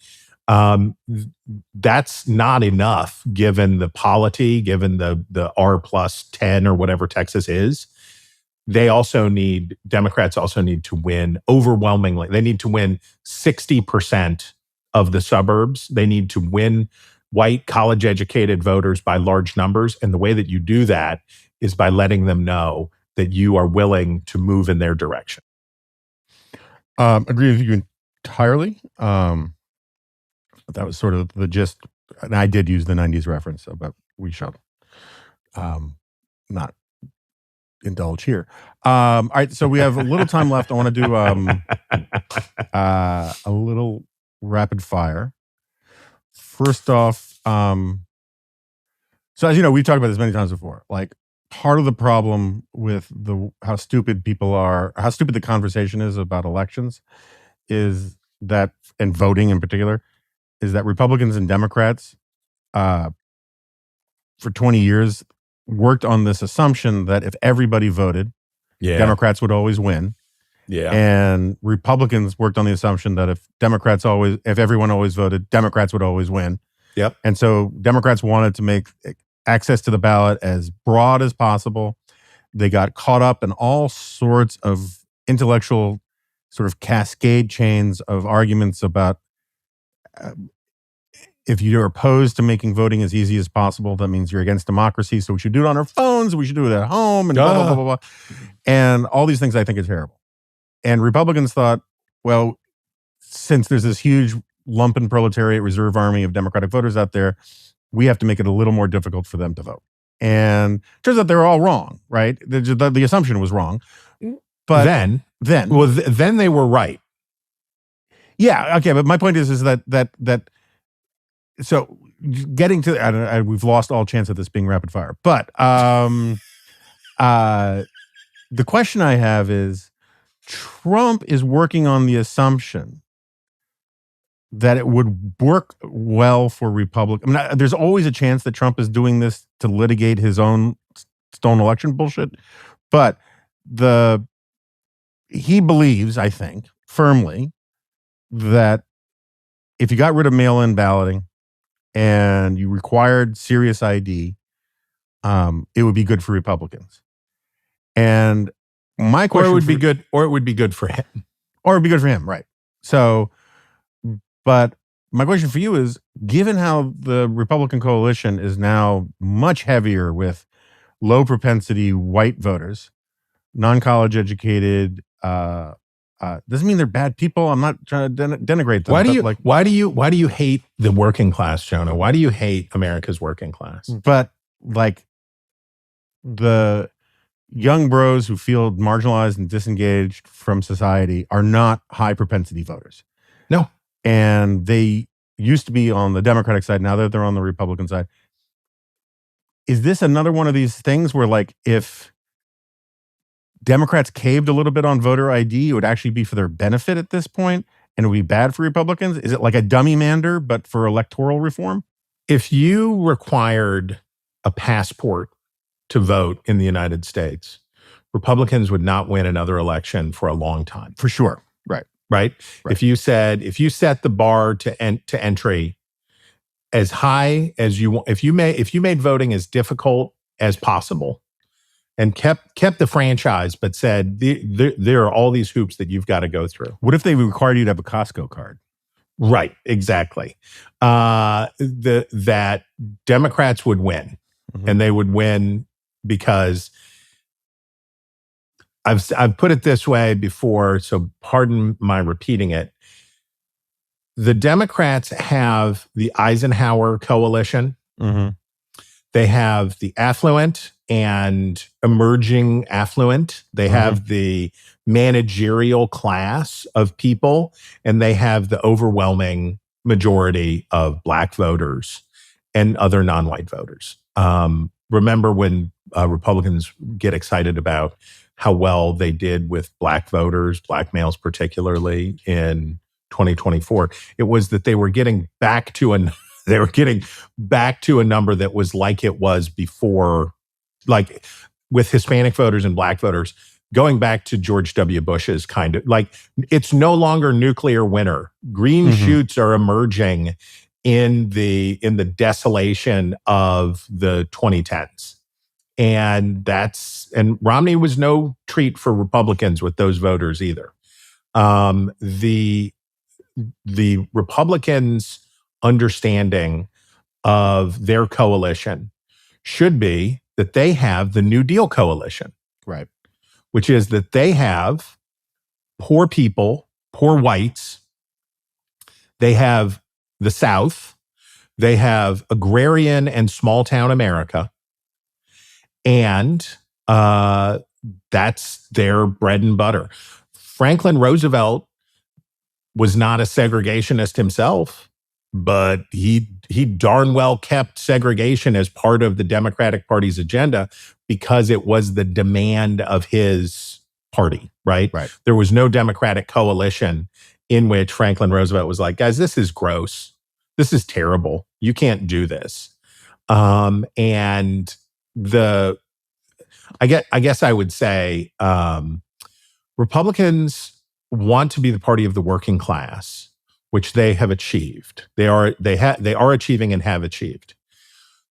That's not enough given the polity, given the R+10 or whatever Texas is. Democrats also need to win overwhelmingly. They need to win 60% of the suburbs. They need to win white college-educated voters by large numbers. And the way that you do that is by letting them know that you are willing to move in their direction. Agree with you entirely. That was sort of the gist. And I did use the 90s reference, but we shall not indulge here. All right, so we have a little time left. I want to do a little rapid fire. First off, so as you know, we've talked about this many times before. Like, part of the problem with how stupid people are, how stupid the conversation is about elections, is that, and voting in particular, is that Republicans and Democrats for 20 years worked on this assumption that if everybody voted, Democrats would always win. Yeah. And Republicans worked on the assumption that if everyone always voted, Democrats would always win. Yep. And so Democrats wanted to make access to the ballot as broad as possible. They got caught up in all sorts of intellectual sort of cascade chains of arguments about if you're opposed to making voting as easy as possible, that means you're against democracy. So we should do it on our phones. We should do it at home and blah, blah, blah, blah, blah. And all these things I think are terrible. And Republicans thought, well, since there's this huge lumpen proletariat reserve army of Democratic voters out there, we have to make it a little more difficult for them to vote. And it turns out they were all wrong, right? The assumption was wrong. But then they were right. Yeah, okay, but my point is that so getting to we've lost all chance of this being rapid fire. But the question I have is, Trump is working on the assumption that it would work well for Republicans. I mean, there's always a chance that Trump is doing this to litigate his own stolen election bullshit, but he believes, I think, firmly that if you got rid of mail-in balloting and you required serious ID, it would be good for Republicans. And my question, or it would be good for him, or it'd be good for him, right? So, but my question for you is, given how the Republican coalition is now much heavier with low propensity white voters, non-college educated, doesn't mean they're bad people. I'm not trying to denigrate them. Why do you hate the working class, Jonah? Why do you hate America's working class? But like young bros who feel marginalized and disengaged from society are not high propensity voters. No. And they used to be on the Democratic side. Now that they're on the Republican side. Is this another one of these things where, like, if Democrats caved a little bit on voter ID, it would actually be for their benefit at this point, and it would be bad for Republicans? Is it like a dummy mander, but for electoral reform? If you required a passport to vote in the United States, Republicans would not win another election for a long time. For sure. Right. If you set the bar to entry as high as you want, if you made voting as difficult as possible and kept the franchise, but said there are all these hoops that you've got to go through. What if they required you to have a Costco card? Right, exactly. That Democrats would win, and they would win because I've put it this way before, so pardon my repeating it. The Democrats have the Eisenhower coalition. Mm-hmm. They have the affluent and emerging affluent. They have the managerial class of people, and they have the overwhelming majority of Black voters and other non-white voters. Remember when Republicans get excited about how well they did with Black voters, Black males particularly, in 2024? It was that they were getting back to a number that was like it was before, like with Hispanic voters and Black voters, going back to George W. Bush's kind of, like, it's no longer nuclear winter. Green shoots are emerging in the desolation of the 2010s. And Romney was no treat for Republicans with those voters either. The Republicans' understanding of their coalition should be that they have the New Deal coalition. Right. Which is that they have poor people, poor whites. They have the South. They have agrarian and small town America. And that's their bread and butter. Franklin Roosevelt was not a segregationist himself, but he darn well kept segregation as part of the Democratic Party's agenda because it was the demand of his party, right? There was no Democratic coalition in which Franklin Roosevelt was like, guys, this is gross. This is terrible. You can't do this. And I guess I would say Republicans want to be the party of the working class, which they have achieved. They are achieving and have achieved.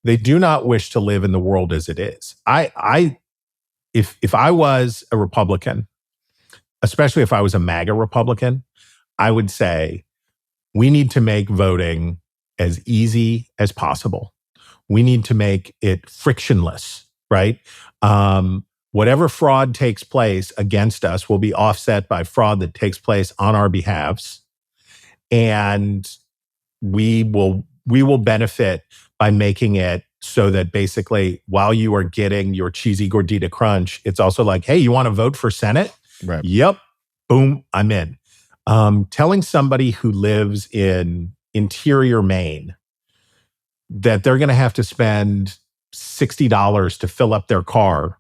They do not wish to live in the world as it is. If I was a Republican, especially if I was a MAGA Republican, I would say we need to make voting as easy as possible. We need to make it frictionless, right? Whatever fraud takes place against us will be offset by fraud that takes place on our behalves. And we will benefit by making it so that basically while you are getting your cheesy gordita crunch, it's also like, hey, you want to vote for Senate? Right. Yep. Boom, I'm in. Telling somebody who lives in interior Maine that they're going to have to spend $60 to fill up their car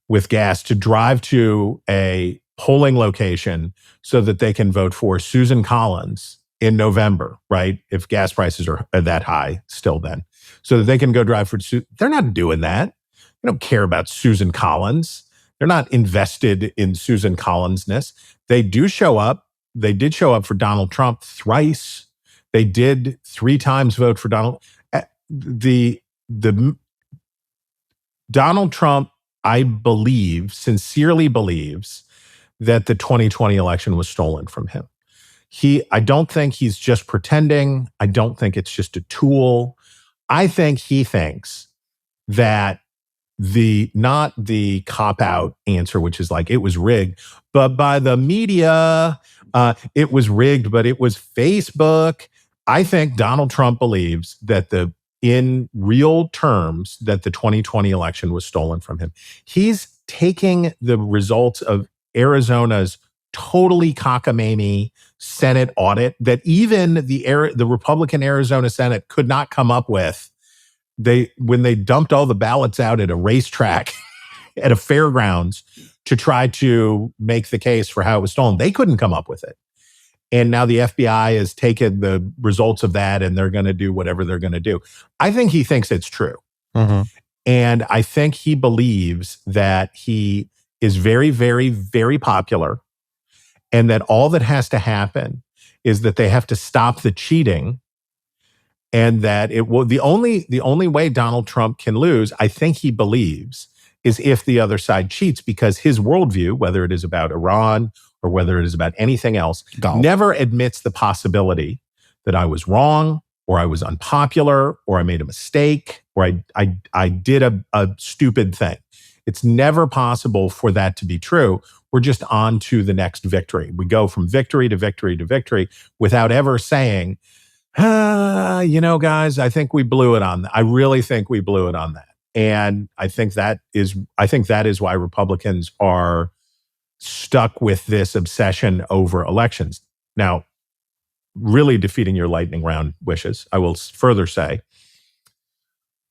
with gas to drive to a polling location so that they can vote for Susan Collins in November, right? If gas prices are that high still then. So that they can go drive for they're not doing that. They don't care about Susan Collins. They're not invested in Susan Collins-ness. They do show up. They did show up for Donald Trump thrice. They did 3 times vote for Donald. The Donald Trump, I believe, sincerely believes that the 2020 election was stolen from him. I don't think he's just pretending. I don't think it's just a tool. I think he thinks that not the cop-out answer, which is like, it was rigged, but by the media, it was rigged, but it was Facebook. I think Donald Trump believes that the in real terms that the 2020 election was stolen from him. He's taking the results of Arizona's totally cockamamie Senate audit that even the Republican Arizona Senate could not come up with. When they dumped all the ballots out at a racetrack at a fairgrounds to try to make the case for how it was stolen, they couldn't come up with it. And now the FBI has taken the results of that and they're going to do whatever they're going to do. I think he thinks it's true. Mm-hmm. And I think he believes that he is very, very, very popular and that all that has to happen is that they have to stop the cheating, and that it will, the only way Donald Trump can lose, I think he believes, is if the other side cheats, because his worldview, whether it is about Iran or whether it is about anything else, never admits the possibility that I was wrong, or I was unpopular, or I made a mistake, or I did a stupid thing. It's never possible for that to be true. We're just on to the next victory. We go from victory to victory to victory without ever saying, guys, I think we blew it on that. I really think we blew it on that. And I think that is why Republicans are stuck with this obsession over elections. Now, really defeating your lightning round wishes, I will further say,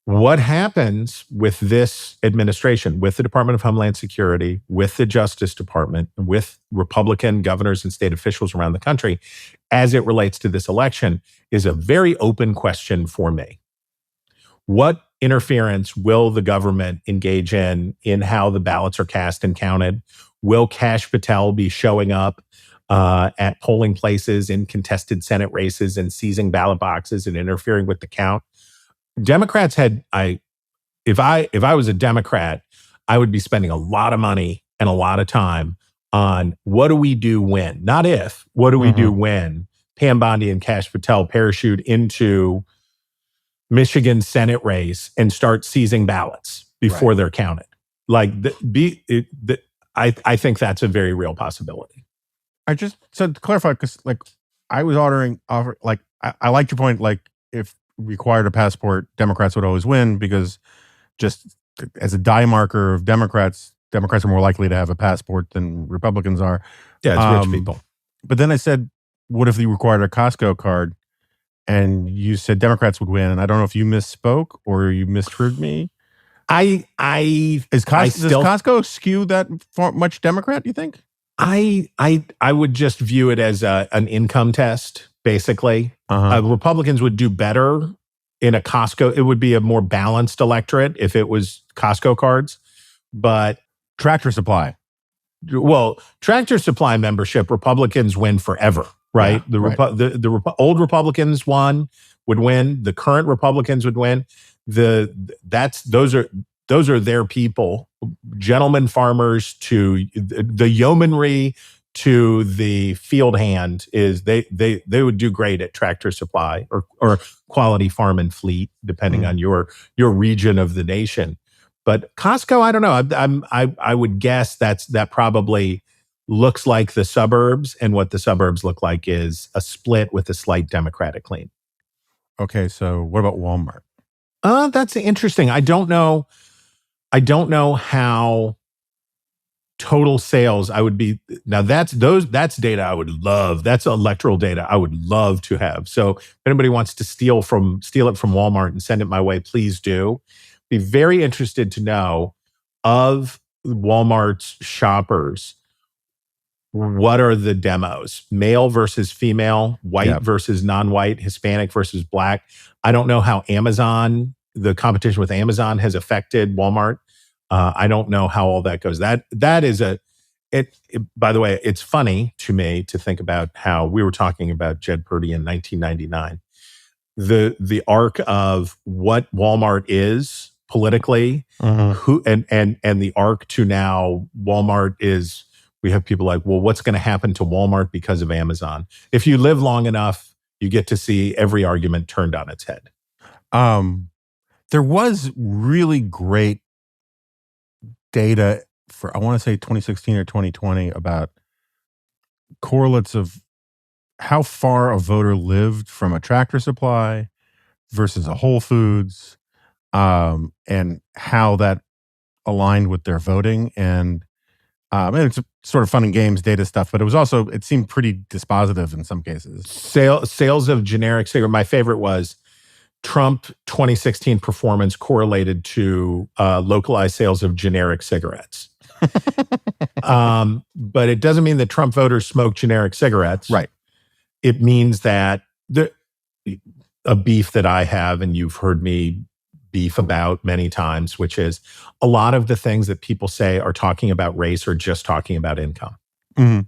what happens with this administration, with the Department of Homeland Security, with the Justice Department, with Republican governors and state officials around the country, as it relates to this election, is a very open question for me. What interference will the government engage in how the ballots are cast and counted? Will Kash Patel be showing up at polling places in contested Senate races and seizing ballot boxes and interfering with the count? Democrats if I was a Democrat, I would be spending a lot of money and a lot of time on what do we do when, not if, what do we do when Pam Bondi and Kash Patel parachute into Michigan Senate race and start seizing ballots before they're counted. I think that's a very real possibility. I just said to clarify, because I was I liked your point, if required a passport, Democrats would always win, because just as a die marker of Democrats are more likely to have a passport than Republicans are. Yeah, it's rich people. But then I said, what if they required a Costco card? And you said Democrats would win. And I don't know if you misspoke or you misheard me. Does Costco skew that much Democrat, do you think? I would just view it as an income test, basically. Republicans would do better in a Costco. It would be a more balanced electorate if it was Costco cards. But Tractor Supply. Well, Tractor Supply membership, Republicans win forever, right? Yeah, the old Republicans would win. The current Republicans would win. Those are their people, gentlemen farmers to the yeomanry to the field hand. Is they would do great at Tractor Supply or Quality Farm and Fleet, depending on your region of the nation. But Costco, I don't know. I would guess that probably looks like the suburbs, and what the suburbs look like is a split with a slight Democratic lean. Okay, so what about Walmart? That's interesting. I don't know how total sales I would be. Now that's data I would love. That's electoral data I would love to have. So if anybody wants to steal it from Walmart and send it my way, please do. Be very interested to know, of Walmart's shoppers, what are the demos? Male versus female, white versus non-white, Hispanic versus Black. I don't know how the competition with Amazon has affected Walmart. I don't know how all that goes. That is by the way, it's funny to me to think about how we were talking about Jed Purdy in 1999. The arc of what Walmart is politically, who and the arc to now Walmart is. We have people like, well, what's going to happen to Walmart because of Amazon? If you live long enough, you get to see every argument turned on its head. There was really great data for, I want to say 2016 or 2020, about correlates of how far a voter lived from a Tractor Supply, versus a Whole Foods, and how that aligned with their voting. And it's sort of fun and games data stuff, but it seemed pretty dispositive in some cases. Sales of generic cigarettes. My favorite was Trump 2016 performance correlated to localized sales of generic cigarettes. But it doesn't mean that Trump voters smoke generic cigarettes. Right. It means that a beef that I have, and you've heard me beef about many times, which is a lot of the things that people say are talking about race are just talking about income. Mm-hmm.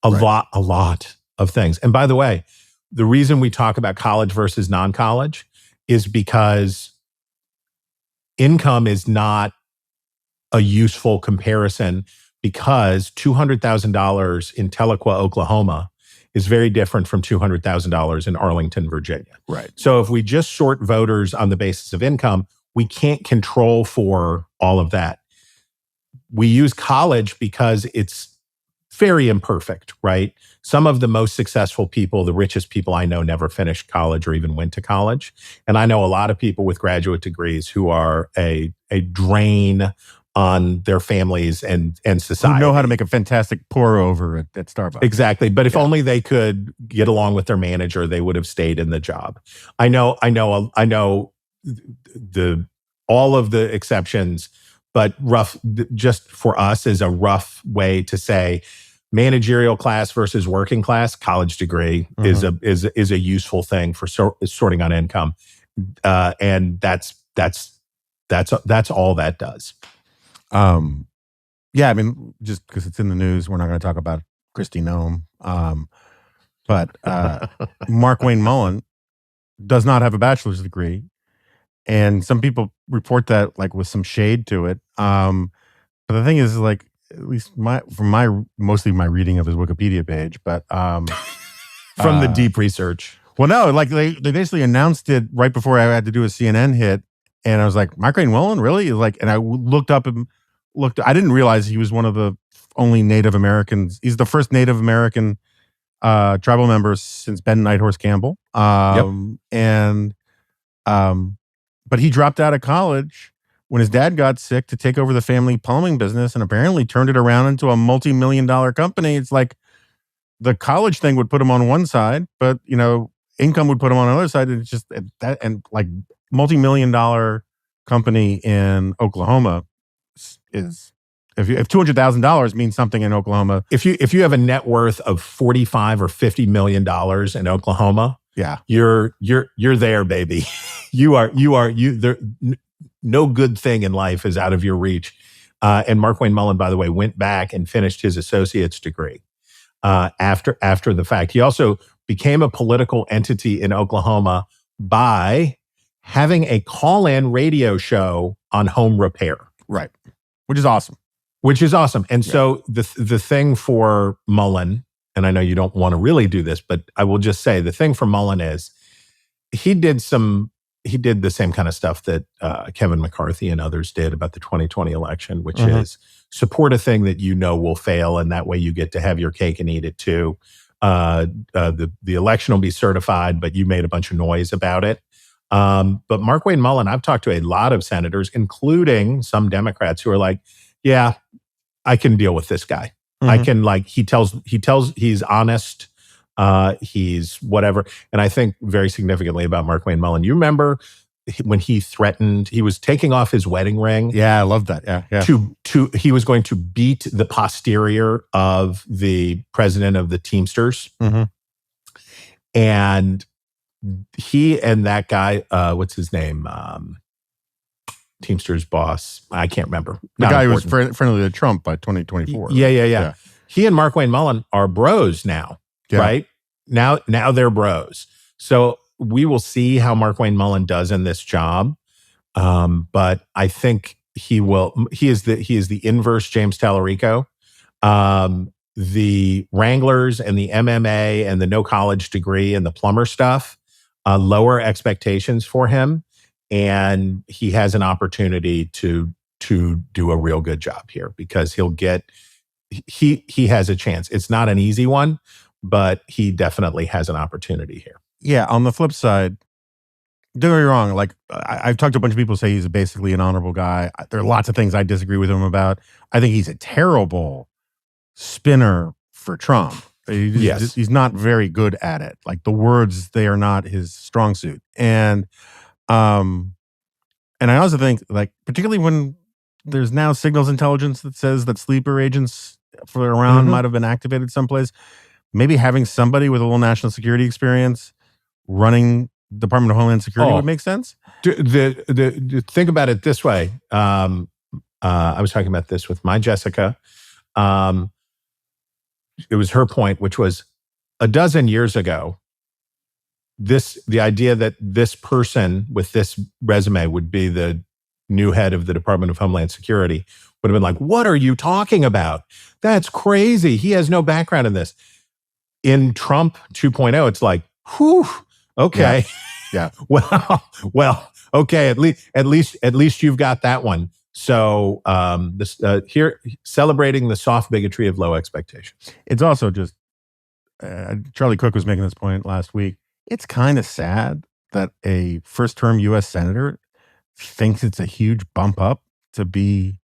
A lot of things. And by the way, the reason we talk about college versus non-college is because income is not a useful comparison, because $200,000 in Tahlequah, Oklahoma is very different from $200,000 in Arlington, Virginia. Right. So if we just sort voters on the basis of income, we can't control for all of that. We use college because it's very imperfect, right? Some of the most successful people, the richest people I know, never finished college or even went to college. And I know a lot of people with graduate degrees who are a drain on their families and society. Who know how to make a fantastic pour over at Starbucks. Exactly. But if only they could get along with their manager, they would have stayed in the job. I know all of the exceptions, but just for us is a rough way to say managerial class versus working class. College degree is a useful thing for sorting on income. And that's all that does. Yeah, I mean, just because it's in the news, we're not going to talk about Kristi Noem. But Markwayne Mullin does not have a bachelor's degree. And some people report that like with some shade to it. But the thing is, like, at least mostly my reading of his Wikipedia page, but from the deep research. Well, no, like they basically announced it right before I had to do a CNN hit. And I was like, Markwayne Mullin, really? Like, and I looked up and I didn't realize he was one of the only Native Americans. He's the first Native American tribal member since Ben Nighthorse Campbell. But he dropped out of college when his dad got sick to take over the family plumbing business, and apparently turned it around into a multi-million-dollar company. It's like the college thing would put him on one side, but income would put him on the other side. And it's just that, and like multi-million-dollar company in Oklahoma is, if $200,000 means something in Oklahoma. If you have a net worth of $45 or $50 million in Oklahoma, yeah, you're there, baby. No good thing in life is out of your reach. And Markwayne Mullin, by the way, went back and finished his associate's degree after the fact. He also became a political entity in Oklahoma by having a call-in radio show on home repair. Right. Which is awesome. And so the thing for Mullin, and I know you don't want to really do this, but I will just say the thing for Mullin is he did the same kind of stuff that Kevin McCarthy and others did about the 2020 election, which is support a thing that will fail, and that way you get to have your cake and eat it too. The election will be certified, but you made a bunch of noise about it. But Markwayne Mullin, I've talked to a lot of senators, including some Democrats, who are like, yeah, I can deal with this guy. I can, he tells he's honest. He's whatever. And I think very significantly about Markwayne Mullin, you remember when he threatened, he was taking off his wedding ring. Yeah, I love that. Yeah. He was going to beat the posterior of the president of the Teamsters. And he and that guy, what's his name? Teamsters boss. I can't remember. The guy who was friendly to Trump by 2024. Yeah. He and Markwayne Mullin are bros now, right? Now they're bros. So we will see how Markwayne Mullin does in this job. But I think he will. He is the inverse James Tallarico. The Wranglers and the MMA and the no college degree and the plumber stuff, lower expectations for him. And he has an opportunity to do a real good job here, because he has a chance. It's not an easy one, but he definitely has an opportunity here. Yeah. On the flip side, Don't get me wrong. Like I've talked to a bunch of people who say he's basically an honorable guy. There are lots of things I disagree with him about. I think he's a terrible spinner for Trump. Yes. He's not very good at it. Like the words, they are not his strong suit. And I also think, like, particularly when there's now signals intelligence that says that sleeper agents for Iran might have been activated someplace, maybe having somebody with a little national security experience running Department of Homeland Security would make sense. Think about it this way. I was talking about this with my Jessica. It was her point, which was a dozen years ago, the idea that this person with this resume would be the new head of the Department of Homeland Security would have been like, what are you talking about? That's crazy. He has no background in this. In Trump 2.0, it's like, whew, okay. Yeah. Well, okay. At least you've got that one. So here, celebrating the soft bigotry of low expectations. It's also just, Charlie Cook was making this point last week. It's kind of sad that a first-term U.S. senator thinks it's a huge bump up to be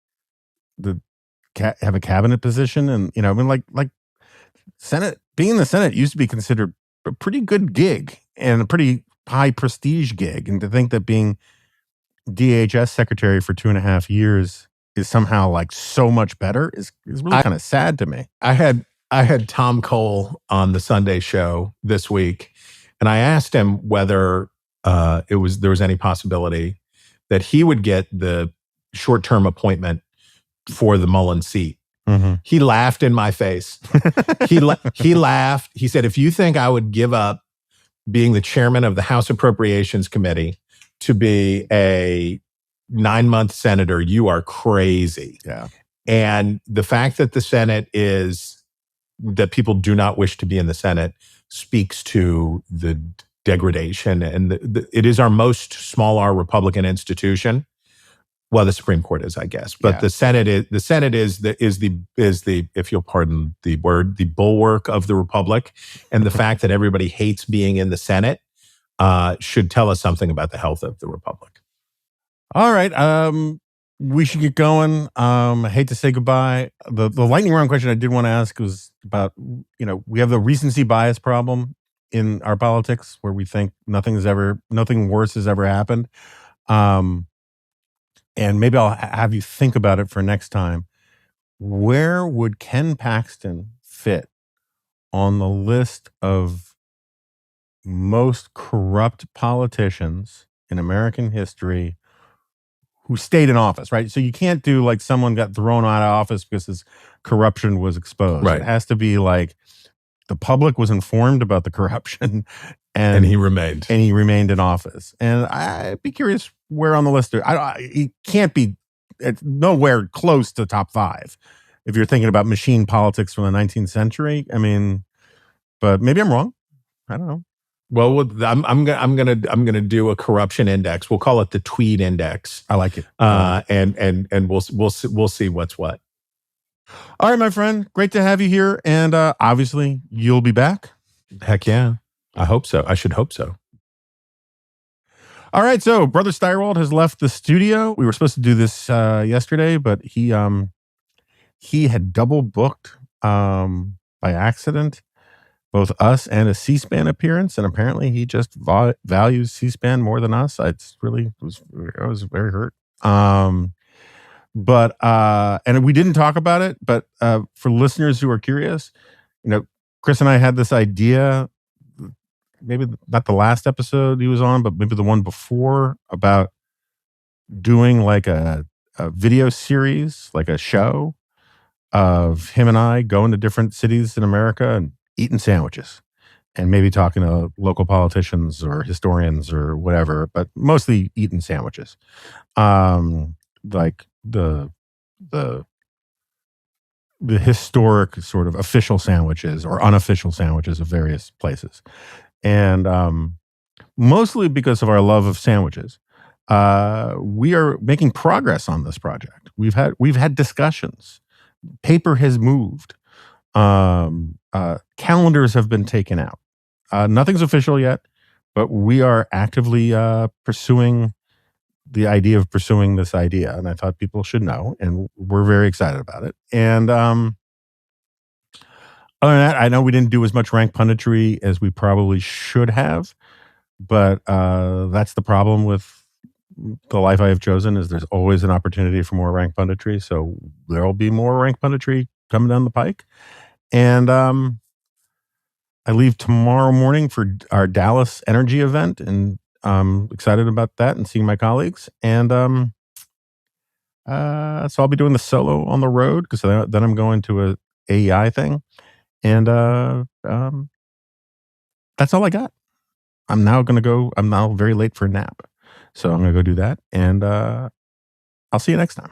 have a cabinet position, and I mean, like Senate, being in the Senate used to be considered a pretty good gig and a pretty high prestige gig, and to think that being DHS secretary for 2.5 years is somehow like so much better is really kind of sad to me. I had Tom Cole on the Sunday show this week, and I asked him whether there was any possibility that he would get the short-term appointment for the Mullin seat. Mm-hmm. He laughed in my face. He laughed. He said, if you think I would give up being the chairman of the House Appropriations Committee to be a 9-month senator, you are crazy. Yeah. And the fact that the Senate that people do not wish to be in the Senate speaks to the degradation. And it is our most small R Republican institution. Well, the Supreme Court is, I guess, but the Senate is the, if you'll pardon the word, the bulwark of the Republic. And the fact that everybody hates being in the Senate should tell us something about the health of the Republic. All right. We should get going. I hate to say goodbye. The lightning round question I did want to ask was about, we have the recency bias problem in our politics where we think nothing worse has ever happened. And maybe I'll have you think about it for next time. Where would Ken Paxton fit on the list of most corrupt politicians in American history who stayed in office, right? So you can't do like someone got thrown out of office because his corruption was exposed. Right. It has to be like the public was informed about the corruption and he remained. And he remained in office. And I'd be curious where on the list. He can't be, it's nowhere close to top 5 if you're thinking about machine politics from the 19th century. I mean, but maybe I'm wrong. I don't know. Well, I'm gonna do a corruption index. We'll call it the Tweed Index. I like it. And we'll see what's what. All right, my friend. Great to have you here, and obviously you'll be back. Heck yeah, I hope so. I should hope so. All right, so Brother Stirewalt has left the studio. We were supposed to do this yesterday, but he had double booked by accident, both us and a C-SPAN appearance, and apparently he just values C-SPAN more than us. I was very hurt. But and we didn't talk about it, but for listeners who are curious, Chris and I had this idea, maybe not the last episode he was on, but maybe the one before, about doing like a video series, like a show of him and I going to different cities in America and eating sandwiches and maybe talking to local politicians or historians or whatever, but mostly eating sandwiches. Like the historic sort of official sandwiches or unofficial sandwiches of various places. And mostly because of our love of sandwiches, we are making progress on this project. We've had discussions. Paper has moved. Calendars have been taken out. Nothing's official yet, but we are actively pursuing the idea of pursuing this idea, and I thought people should know, and we're very excited about it. And other than that, I know we didn't do as much rank punditry as we probably should have, but that's the problem with the life I have chosen, is there's always an opportunity for more rank punditry. So there'll be more rank punditry coming down the pike. And I leave tomorrow morning for our Dallas Energy event, and I'm excited about that and seeing my colleagues. And so I'll be doing the solo on the road, because then I'm going to a AEI thing. And that's all I got. I'm now very late for a nap. So I'm going to go do that. And I'll see you next time.